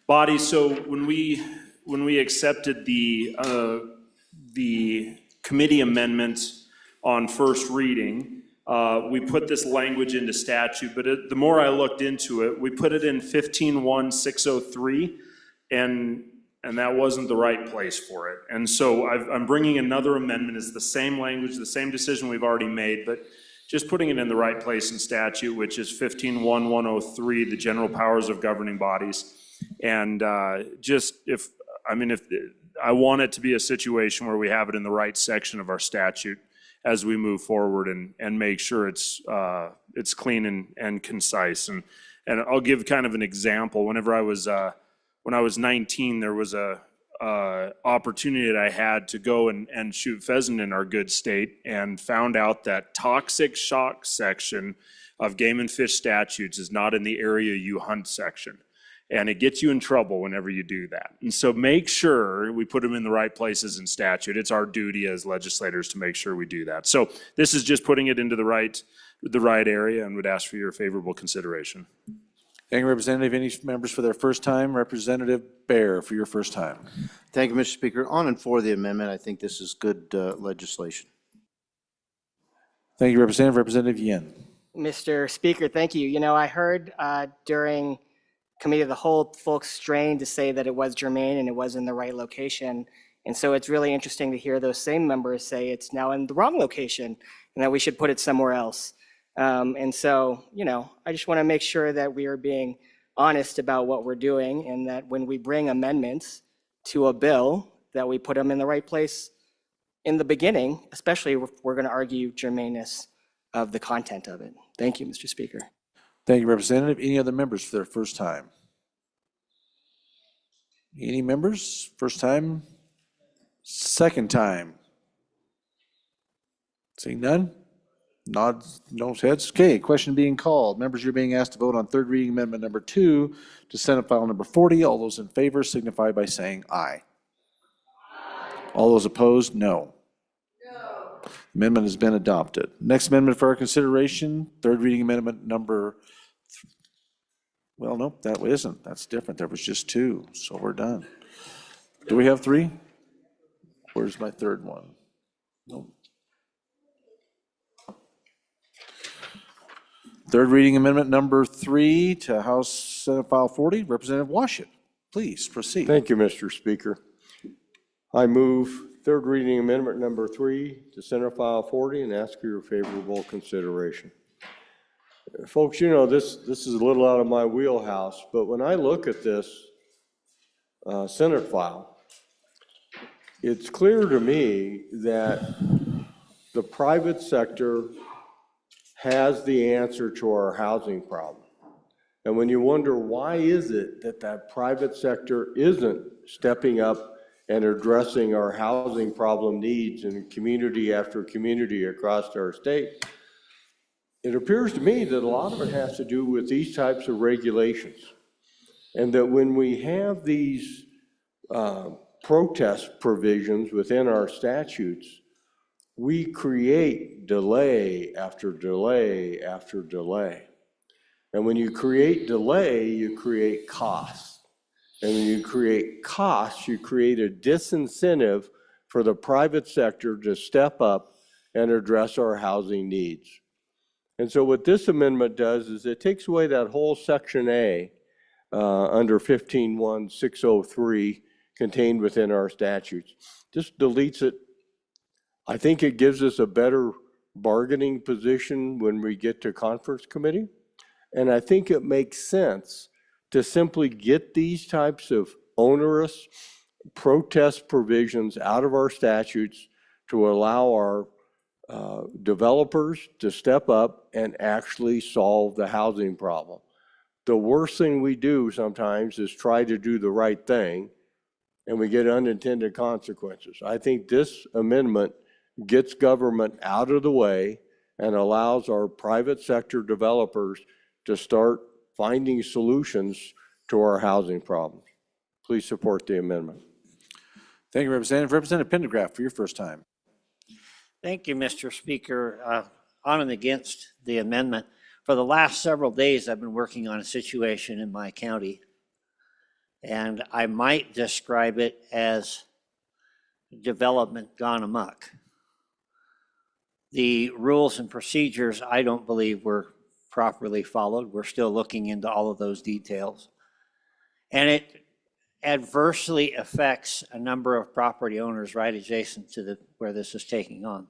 Body, so when we accepted the committee amendments on first reading, we put this language into statute, but the more I looked into it, we put it in 15-1-603, and that wasn't the right place for it. And so I'm bringing another amendment. It's the same language, the same decision we've already made, but just putting it in the right place in statute, which is 15-1-103, the general powers of governing bodies. And if I want it to be a situation where we have it in the right section of our statute as we move forward and make sure it's clean and concise. And I'll give kind of an example. When I was 19, there was a opportunity that I had to go and shoot pheasant in our good state, and found out that toxic shock section of game and fish statutes is not in the area you hunt section. And it gets you in trouble whenever you do that. And so make sure we put them in the right places in statute. It's our duty as legislators to make sure we do that. So this is just putting it into the right area, and would ask for your favorable consideration. Thank you, Representative. Any members for their first time? Representative Bear, for your first time. Thank you, Mr. Speaker. On and for the amendment, I think this is good legislation. Thank you, Representative. Representative Yin. Mr. Speaker, thank you. You know, I heard during Committee of the Whole folks strained to say that it was germane and it was in the right location. And so it's really interesting to hear those same members say it's now in the wrong location and that we should put it somewhere else. And so, you know, I just want to make sure that we are being honest about what we're doing, and that when we bring amendments to a bill, that we put them in the right place in the beginning, especially if we're going to argue germaneness of the content of it. Thank you, Mr. Speaker. Thank you, Representative. Any other members for their first time? Any members? First time? Second time? Seeing none? Nods, no heads. Okay, question being called. Members, you're being asked to vote on third reading amendment number 2 to Senate File number 40. All those in favor signify by saying aye. All those opposed, no. Amendment has been adopted. Next amendment for our consideration, third reading amendment number, well, nope, that isn't. That's different. There was just 2, so we're done. Do we have 3? Where's my third one? Nope. Third reading amendment number 3 to House Senate File 40, Representative Washut. Please proceed. Thank you, Mr. Speaker. I move third reading amendment number 3 to Senate File 40 and ask for your favorable consideration. Folks, you know, this is a little out of my wheelhouse, but when I look at this Senate file, it's clear to me that the private sector has the answer to our housing problem. And when you wonder why is it that that private sector isn't stepping up and addressing our housing problem needs in community after community across our state, it appears to me that a lot of it has to do with these types of regulations. And that when we have these protest provisions within our statutes, we create delay after delay after delay. And when you create delay, you create costs. And when you create costs, you create a disincentive for the private sector to step up and address our housing needs. And so what this amendment does is it takes away that whole Section A under 15-1-603 contained within our statutes. Just deletes it. I think it gives us a better bargaining position when we get to conference committee. And I think it makes sense to simply get these types of onerous protest provisions out of our statutes to allow our developers to step up and actually solve the housing problem. The worst thing we do sometimes is try to do the right thing and we get unintended consequences. I think this amendment gets government out of the way and allows our private sector developers to start finding solutions to our housing problems. Please support the amendment. Thank you, Representative. Representative Pendergraft for your first time. Thank you, Mr. Speaker. On and against the amendment. For the last several days, I've been working on a situation in my county, and I might describe it as development gone amok. The rules and procedures, I don't believe, were properly followed. We're still looking into all of those details. And it adversely affects a number of property owners right adjacent to where this is taking on.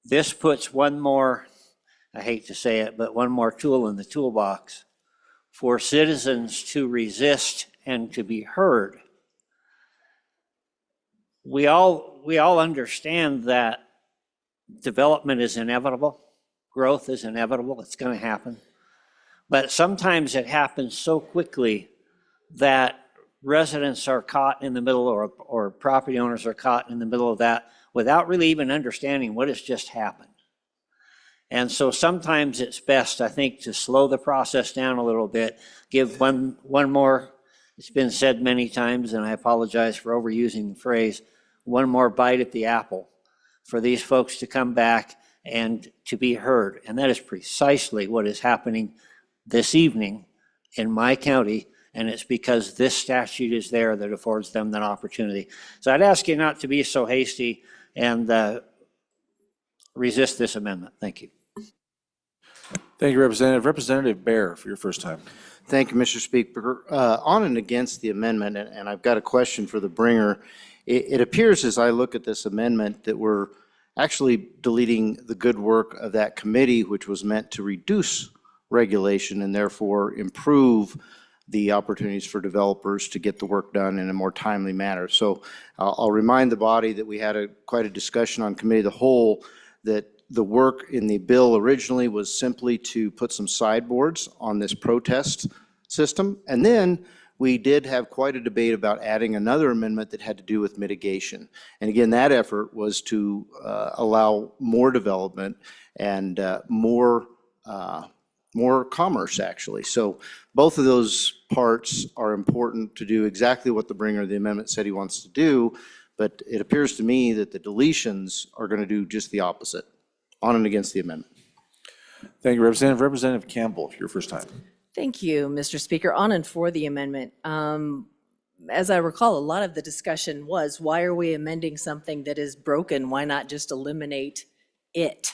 This puts one more, I hate to say it, but one more tool in the toolbox for citizens to resist and to be heard. We all understand that development is inevitable, growth is inevitable, it's going to happen. But sometimes it happens so quickly that residents are caught in the middle, or property owners are caught in the middle of that without really even understanding what has just happened. And so sometimes it's best, I think, to slow the process down a little bit, give one more, it's been said many times, and I apologize for overusing the phrase, one more bite at the apple for these folks to come back and to be heard. And that is precisely what is happening this evening in my county, and it's because this statute is there that affords them that opportunity. So I'd ask you not to be so hasty and resist this amendment. Thank you. Thank you, Representative. Representative Baer for your first time. Thank you, Mr. Speaker. On and against the amendment, and I've got a question for the bringer. It appears as I look at this amendment that we're actually deleting the good work of that committee, which was meant to reduce regulation and therefore improve the opportunities for developers to get the work done in a more timely manner. So I'll remind the body that we had quite a discussion on committee of the whole, that the work in the bill originally was simply to put some sideboards on this protest system. And then we did have quite a debate about adding another amendment that had to do with mitigation. And again, that effort was to allow more development and more commerce, actually. So both of those parts are important to do exactly what the bringer of the amendment said he wants to do, but it appears to me that the deletions are going to do just the opposite. On and against the amendment. Thank you, Representative. Representative Campbell, your first time. Thank you, Mr. Speaker. On and for the amendment. As I recall, a lot of the discussion was, why are we amending something that is broken? Why not just eliminate it?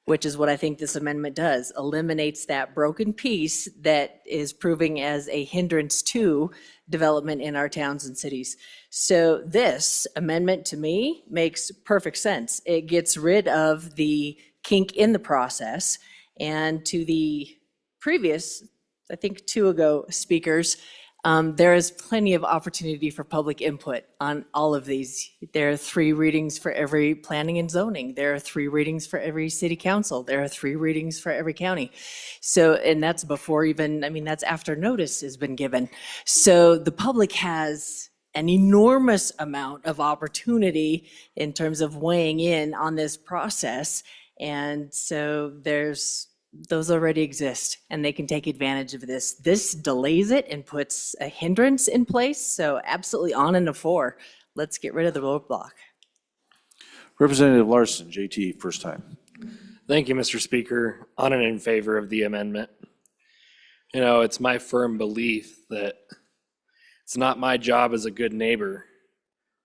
Which is what I think this amendment does, eliminates that broken piece that is proving as a hindrance to development in our towns and cities. So this amendment to me makes perfect sense. It gets rid of the kink in the process, and to the previous, I think 2 ago speakers, there is plenty of opportunity for public input on all of these. There are 3 readings for every planning and zoning. There are 3 readings for every city council. There are 3 readings for every county. So, and that's before even, I mean, that's after notice has been given. So the public has an enormous amount of opportunity in terms of weighing in on this process. And so those already exist, and they can take advantage of this. This delays it and puts a hindrance in place, so absolutely on and for. Let's get rid of the roadblock. Representative Larson, JT, first time. Thank you, Mr. Speaker. On and in favor of the amendment. You know, it's my firm belief that it's not my job as a good neighbor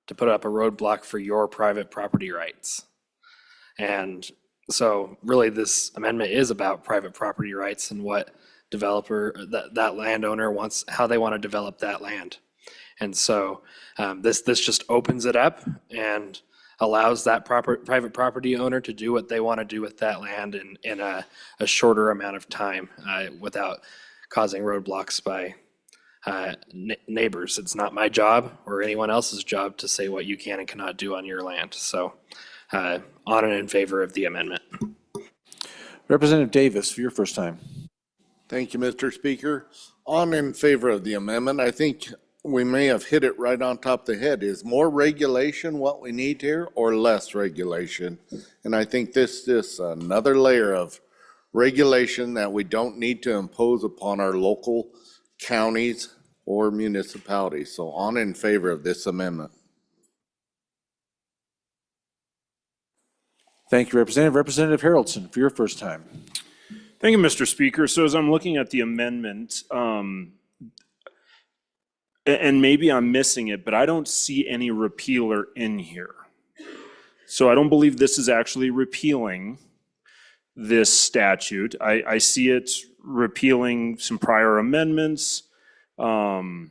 to put up a roadblock for your private property rights. And so really this amendment is about private property rights and what developer, that landowner wants, how they want to develop that land. And so this just opens it up and allows that private property owner to do what they want to do with that land in a shorter amount of time without causing roadblocks by neighbors. It's not my job or anyone else's job to say what you can and cannot do on your land. So on and in favor of the amendment. Representative Davis for your first time. Thank you, Mr. Speaker. On in favor of the amendment. I think we may have hit it right on top of the head. Is more regulation what we need here or less regulation? And I think this is another layer of regulation that we don't need to impose upon our local counties or municipalities. So on in favor of this amendment. Thank you, Representative. Representative Haroldson, for your first time. Thank you, Mr. Speaker. So as I'm looking at the amendment, and maybe I'm missing it, but I don't see any repealer in here. So I don't believe this is actually repealing this statute. I see it repealing some prior amendments, and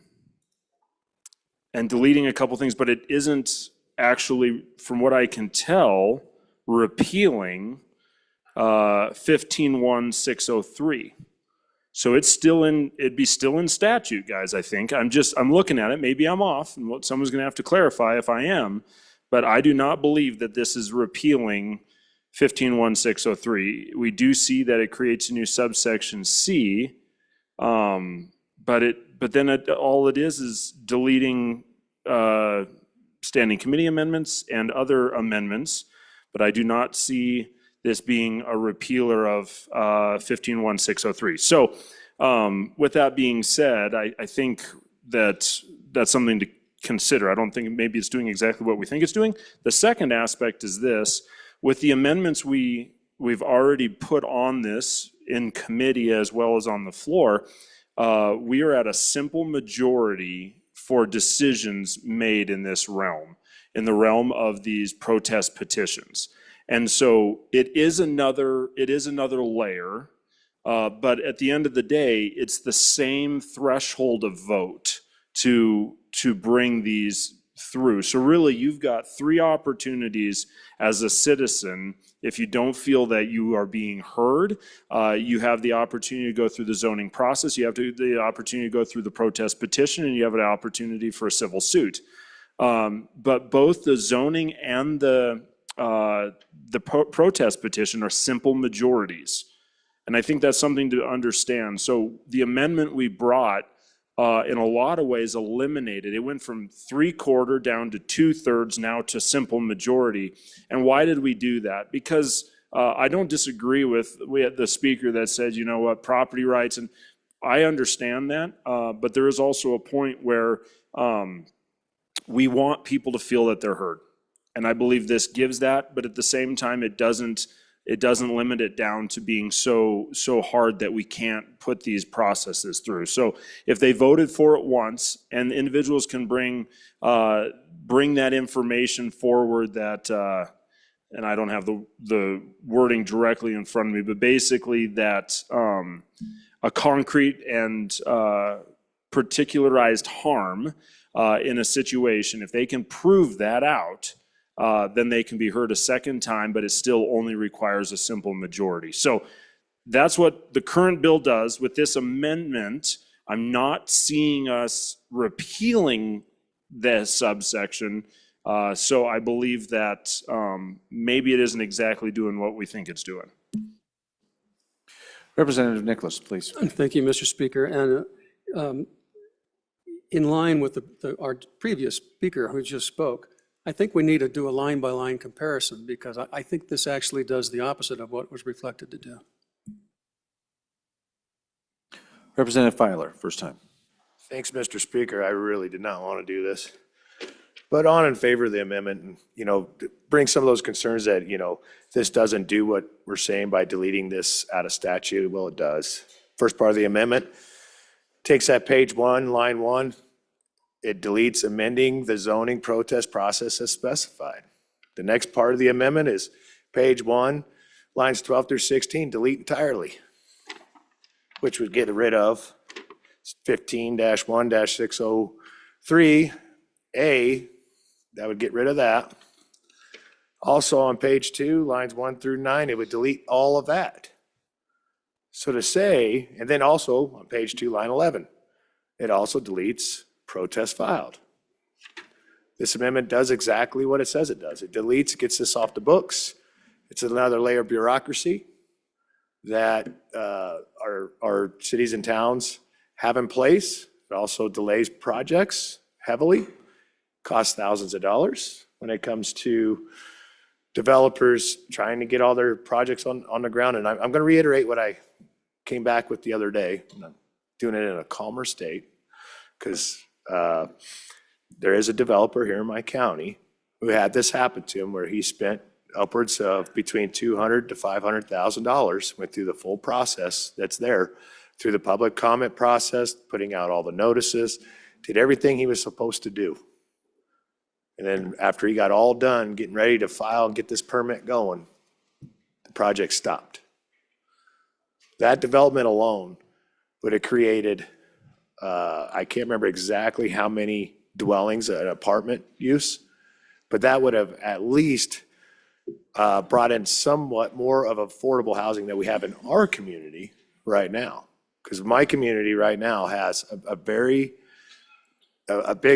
deleting a couple things, but it isn't actually, from what I can tell, repealing 15-1-603. So it's still it'd be still in statute, guys, I think. I'm looking at it, maybe I'm off, and someone's gonna have to clarify if I am, but I do not believe that this is repealing 15-1-603. We do see that it creates a new subsection C, but then all it is deleting standing committee amendments and other amendments, but I do not see this being a repealer of 15-1-603. So with that being said, I think that's something to consider. I don't think maybe it's doing exactly what we think it's doing. The second aspect is this: with the amendments we've already put on this in committee as well as on the floor, we are at a simple majority for decisions made in this realm, in the realm of these protest petitions. And so it is another layer, but at the end of the day, it's the same threshold of vote to bring these through. So really, you've got 3 opportunities as a citizen. If you don't feel that you are being heard, you have the opportunity to go through the zoning process, you have the opportunity to go through the protest petition, and you have an opportunity for a civil suit. But both the zoning and the protest petition are simple majorities. And I think that's something to understand. So the amendment we brought, in a lot of ways, eliminated. It went from 3/4 down to 2/3, now to simple majority. And why did we do that? Because I don't disagree with the speaker that said, you know what, property rights, and I understand that, but there is also a point where we want people to feel that they're heard. And I believe this gives that, but at the same time, it doesn't limit it down to being so hard that we can't put these processes through. So if they voted for it once, and individuals can bring that information forward that, and I don't have the wording directly in front of me, but basically that a concrete and particularized harm in a situation, if they can prove that out, then they can be heard a second time, but it still only requires a simple majority. So that's what the current bill does. With this amendment, I'm not seeing us repealing this subsection. So I believe that maybe it isn't exactly doing what we think it's doing. Representative Nicholas, please. Thank you, Mr. Speaker. And in line with our previous speaker who just spoke, I think we need to do a line-by-line comparison, because I think this actually does the opposite of what was reflected to do. Representative Filer, first time. Thanks, Mr. Speaker. I really did not want to do this. But on in favor of the amendment, and, bring some of those concerns that, this doesn't do what we're saying by deleting this out of statute. Well, it does. First part of the amendment takes that page 1, line 1. It deletes amending the zoning protest process as specified. The next part of the amendment is page 1, lines 12 through 16, delete entirely, which would get rid of 15-1-603A. That would get rid of that. Also on page 2, lines 1 through 9, it would delete all of that. So to say, and then also on page 2, line 11, it also deletes protest filed. This amendment does exactly what it says it does. It deletes, gets this off the books. It's another layer of bureaucracy that our cities and towns have in place It also delays projects heavily, costs thousands of dollars when it comes to developers trying to get all their projects on the ground. And I'm going to reiterate what I came back with the other day. I'm doing it in a calmer state because there is a developer here in my county who had this happen to him where he spent upwards of between $200,000 to $500,000, went through the full process that's there, through the public comment process, putting out all the notices, did everything he was supposed to do. And then after he got all done, getting ready to file and get this permit going, the project stopped. That development alone would have created, I can't remember exactly how many dwellings, an apartment use, but that would have at least brought in somewhat more of affordable housing that we have in our community right now. Because my community right now has a big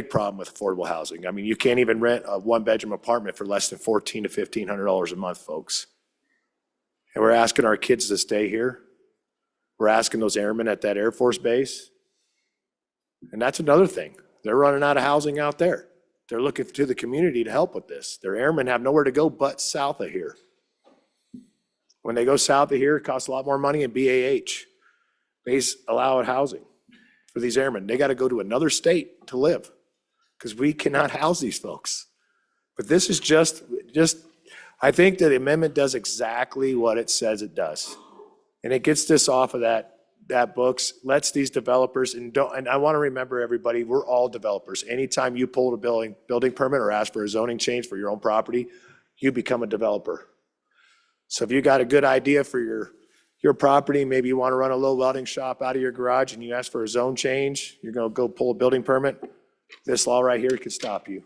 problem with affordable housing. I mean, you can't even rent a one-bedroom apartment for less than $1,400 to $1,500 a month, folks. And we're asking our kids to stay here. We're asking those airmen at that Air Force base. And that's another thing. They're running out of housing out there. They're looking to the community to help with this. Their airmen have nowhere to go but south of here. When they go south of here, it costs a lot more money in BAH. Base allowed housing for these airmen. They got to go to another state to live because we cannot house these folks. But this is just, I think that the amendment does exactly what it says it does. And it gets this off of that books, lets these developers, and I want to remember everybody, we're all developers. Anytime you pull a building permit or ask for a zoning change for your own property, you become a developer. So if you got a good idea for your property, maybe you want to run a little welding shop out of your garage and you ask for a zone change, you're going to go pull a building permit, this law right here could stop you.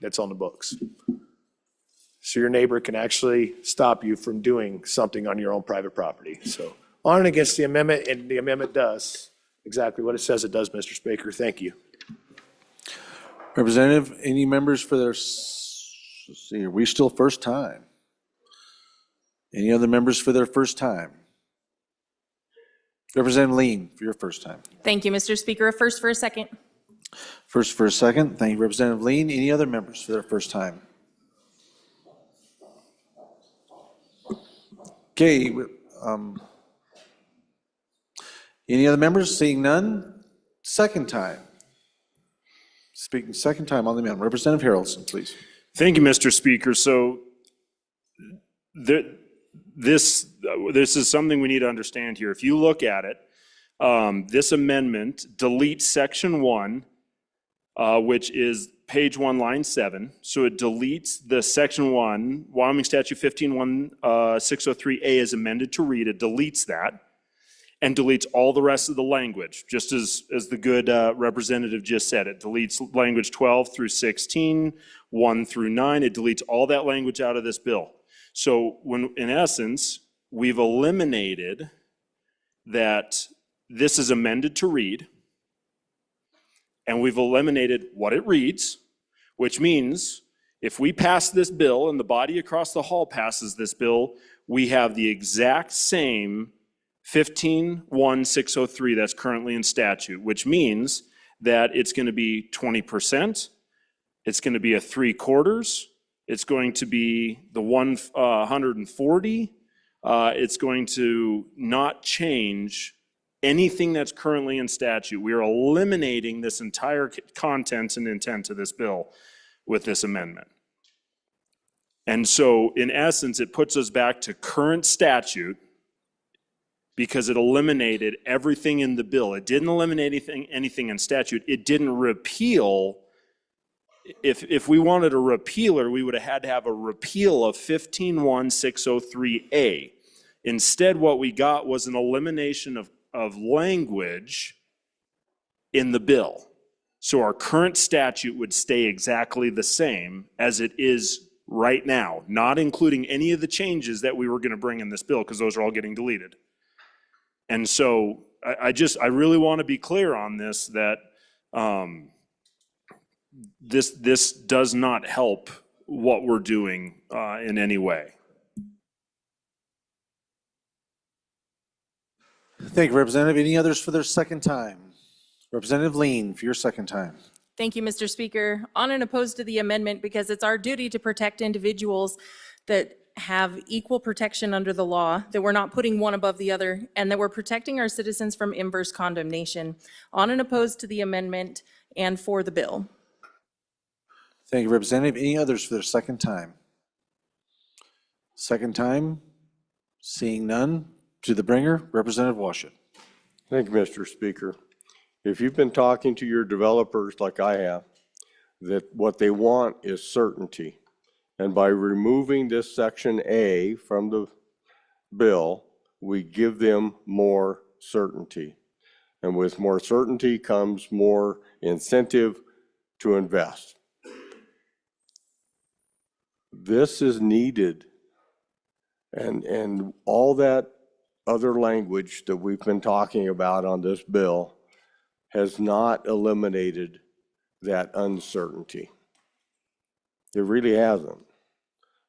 That's on the books. So your neighbor can actually stop you from doing something on your own private property. So on and against the amendment, and the amendment does exactly what it says it does, Mr. Speaker. Thank you. Representative, any members for their, let's see, are we still first time? Any other members for their first time? Representative Lean, for your first time. Thank you, Mr. Speaker. A first for a second. First for a second. Thank you, Representative Lean. Any other members for their first time? Okay. Any other members? Seeing none? Second time. Speaking second time on the amendment. Representative Harrelson, please. Thank you, Mr. Speaker. So this is something we need to understand here. If you look at it, this amendment deletes section 1, which is page 1, line 7. So it deletes the section 1, Wyoming Statute 15-1603A is amended to read. It deletes that and deletes all the rest of the language, just as the good representative just said. It deletes language 12 through 16, 1 through 9. It deletes all that language out of this bill. So when, in essence, we've eliminated that this is amended to read, and we've eliminated what it reads, which means if we pass this bill and the body across the hall passes this bill, we have the exact same 15-1603 that's currently in statute, which means that it's going to be 20%, it's going to be a 3/4, it's going to be the 140, it's going to not change anything that's currently in statute. We are eliminating this entire content and intent of this bill with this amendment. And so, in essence, it puts us back to current statute because it eliminated everything in the bill. It didn't eliminate anything in statute. It didn't repeal. If we wanted a repealer, we would have had to have a repeal of 15-1603A. Instead, what we got was an elimination of language in the bill. So our current statute would stay exactly the same as it is right now, not including any of the changes that we were going to bring in this bill, because those are all getting deleted. And so I really want to be clear on this, that this does not help what we're doing in any way. Thank you, Representative. Any others for their second time? Representative Lean for your second time. Thank you, Mr. Speaker. On and opposed to the amendment because it's our duty to protect individuals that have equal protection under the law, that we're not putting one above the other, and that we're protecting our citizens from inverse condemnation. On and opposed to the amendment and for the bill. Thank you, Representative. Any others for their second time? Second time? Seeing none. To the bringer, Representative Washington. Thank you, Mr. Speaker. If you've been talking to your developers like I have, that what they want is certainty. And by removing this section A from the bill, we give them more certainty. And with more certainty comes more incentive to invest. This is needed. And all that other language that we've been talking about on this bill has not eliminated that uncertainty. It really hasn't.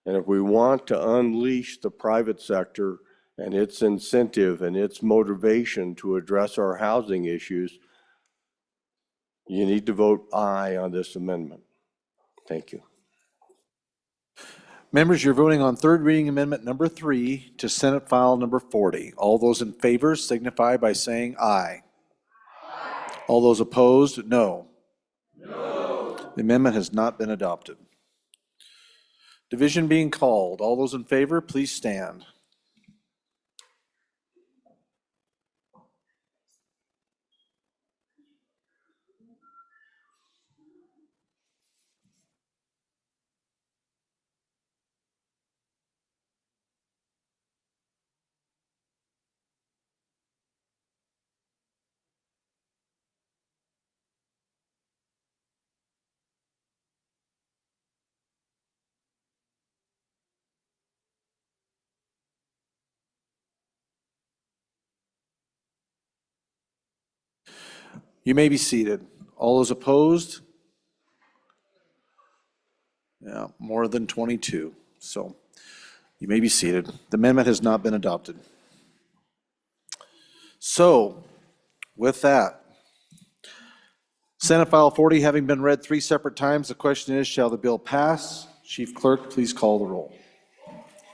And if we want to unleash the private sector and its incentive and its motivation to address our housing issues, you need to vote aye on this amendment. Thank you. Members, you're voting on third reading amendment number 3 to Senate file number 40. All those in favor signify by saying aye. All those opposed, no. No. The amendment has not been adopted. Division being called. All those in favor, please stand. You may be seated. All those opposed? Yeah, more than 22. So you may be seated. The amendment has not been adopted. So with that, Senate File 40 having been read 3 separate times, the question is, shall the bill pass? Chief Clerk, please call the roll.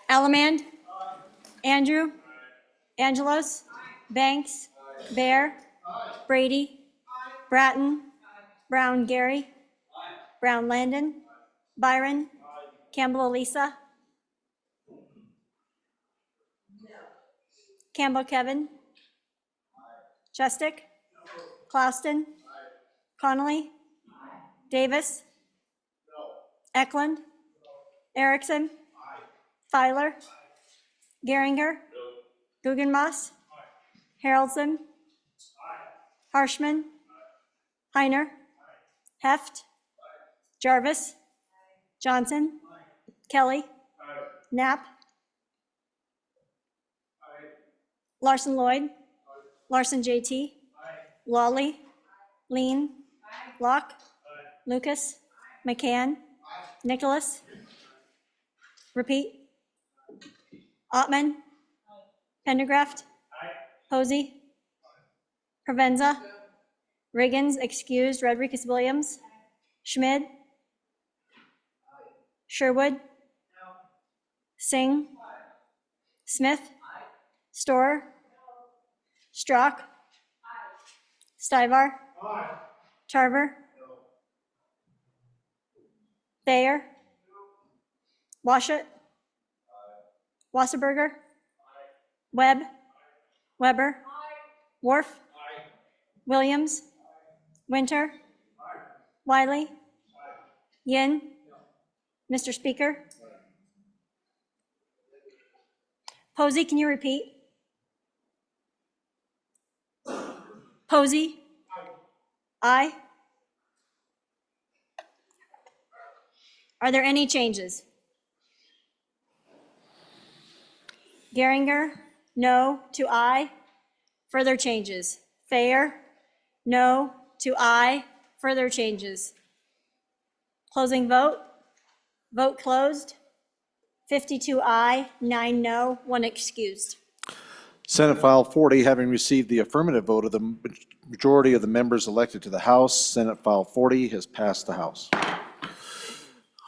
Allemand. Andrew. Angelos. Banks. Bear. Brady. Bratton. Brown Gary. Brown Landon. Byron. Campbell Elisa. Campbell Kevin. Chestick. Clouston. Connolly. Davis. Eklund. Erickson. Filer. Geringer. Guggenmoss. Harrelson. Harshman. Heiner. Heft. Jarvis. Johnson. Kelly. Knapp. Larson Lloyd. Larson JT. Lawley. Lean. Locke. Lucas. McCann. Nicholas. Repeat. Ottman. Pendergraft. Posey. Provenza. Riggins, excused. Rodriguez Williams. Schmid. Sherwood. Singh. Smith. Storer. Strzok. Stivar. Tarver. Thayer. Washut. Wasserberger. Webb. Weber. Worf. Williams. Winter. Wiley. Yin. Mr. Speaker. Posey, can you repeat? Posey. Aye. Are there any changes? Geringer, no to aye. Further changes. Thayer, no to aye. Further changes. Closing vote. Vote closed. 52 aye, 9 no, 1 excused. Senate File 40, having received the affirmative vote of the majority of the members elected to the House, Senate File 40 has passed the House.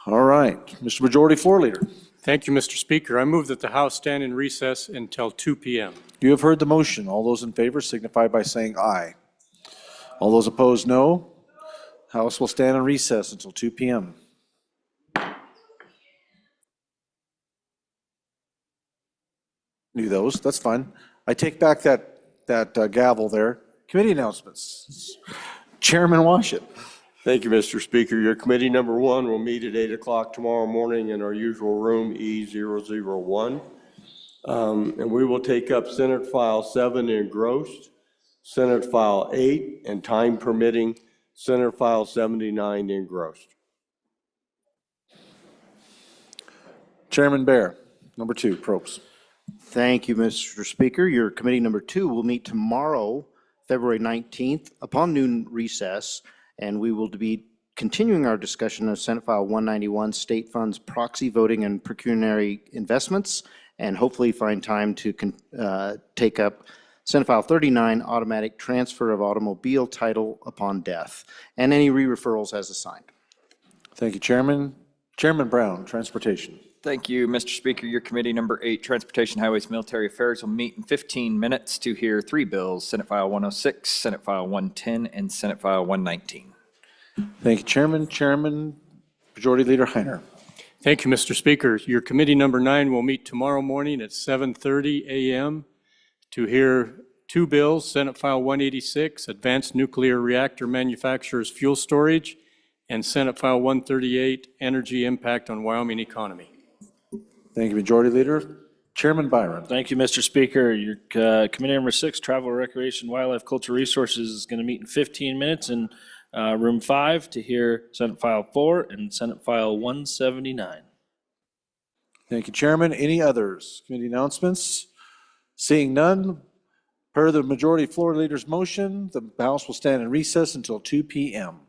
All right, Mr. Majority Floor Leader. Thank you, Mr. Speaker. I move that the House stand in recess until 2 p.m. You have heard the motion. All those in favor signify by saying aye. All those opposed, no. House will stand in recess until 2 p.m. Knew those, that's fine. I take back that gavel there. Committee announcements. Chairman Washit. Thank you, Mr. Speaker. Your committee number 1 will meet at 8 o'clock tomorrow morning in our usual room, E001. And we will take up Senate File 7 engrossed, Senate File 8, and time permitting, Senate File 79 engrossed. Chairman Bear, number 2, Probst. Thank you, Mr. Speaker. Your committee number 2 will meet tomorrow, February 19th, upon noon recess, and we will be continuing our discussion of Senate File 191, State Funds Proxy Voting and Pecuniary Investments, and hopefully find time to take up Senate File 39, Automatic Transfer of Automobile Title Upon Death, and any re-referrals as assigned. Thank you, Chairman. Chairman Brown, Transportation. Thank you, Mr. Speaker. Your committee number 8, Transportation, Highways, Military Affairs, will meet in 15 minutes to hear 3 bills, Senate File 106, Senate File 110, and Senate File 119. Thank you, Chairman. Chairman, Majority Leader Heiner. Thank you, Mr. Speaker. Your committee number 9 will meet tomorrow morning at 7:30 a.m. to hear 2 bills, Senate File 186, Advanced Nuclear Reactor Manufacturers Fuel Storage, and Senate File 138, Energy Impact on Wyoming Economy. Thank you, Majority Leader. Chairman Byron. Thank you, Mr. Speaker. Your committee number 6, Travel, Recreation, Wildlife, Culture Resources, is going to meet in 15 minutes in room 5 to hear Senate File 4 and Senate File 179. Thank you, Chairman. Any others? Committee announcements? Seeing none, per the Majority Floor Leader's motion, the House will stand in recess until 2 p.m.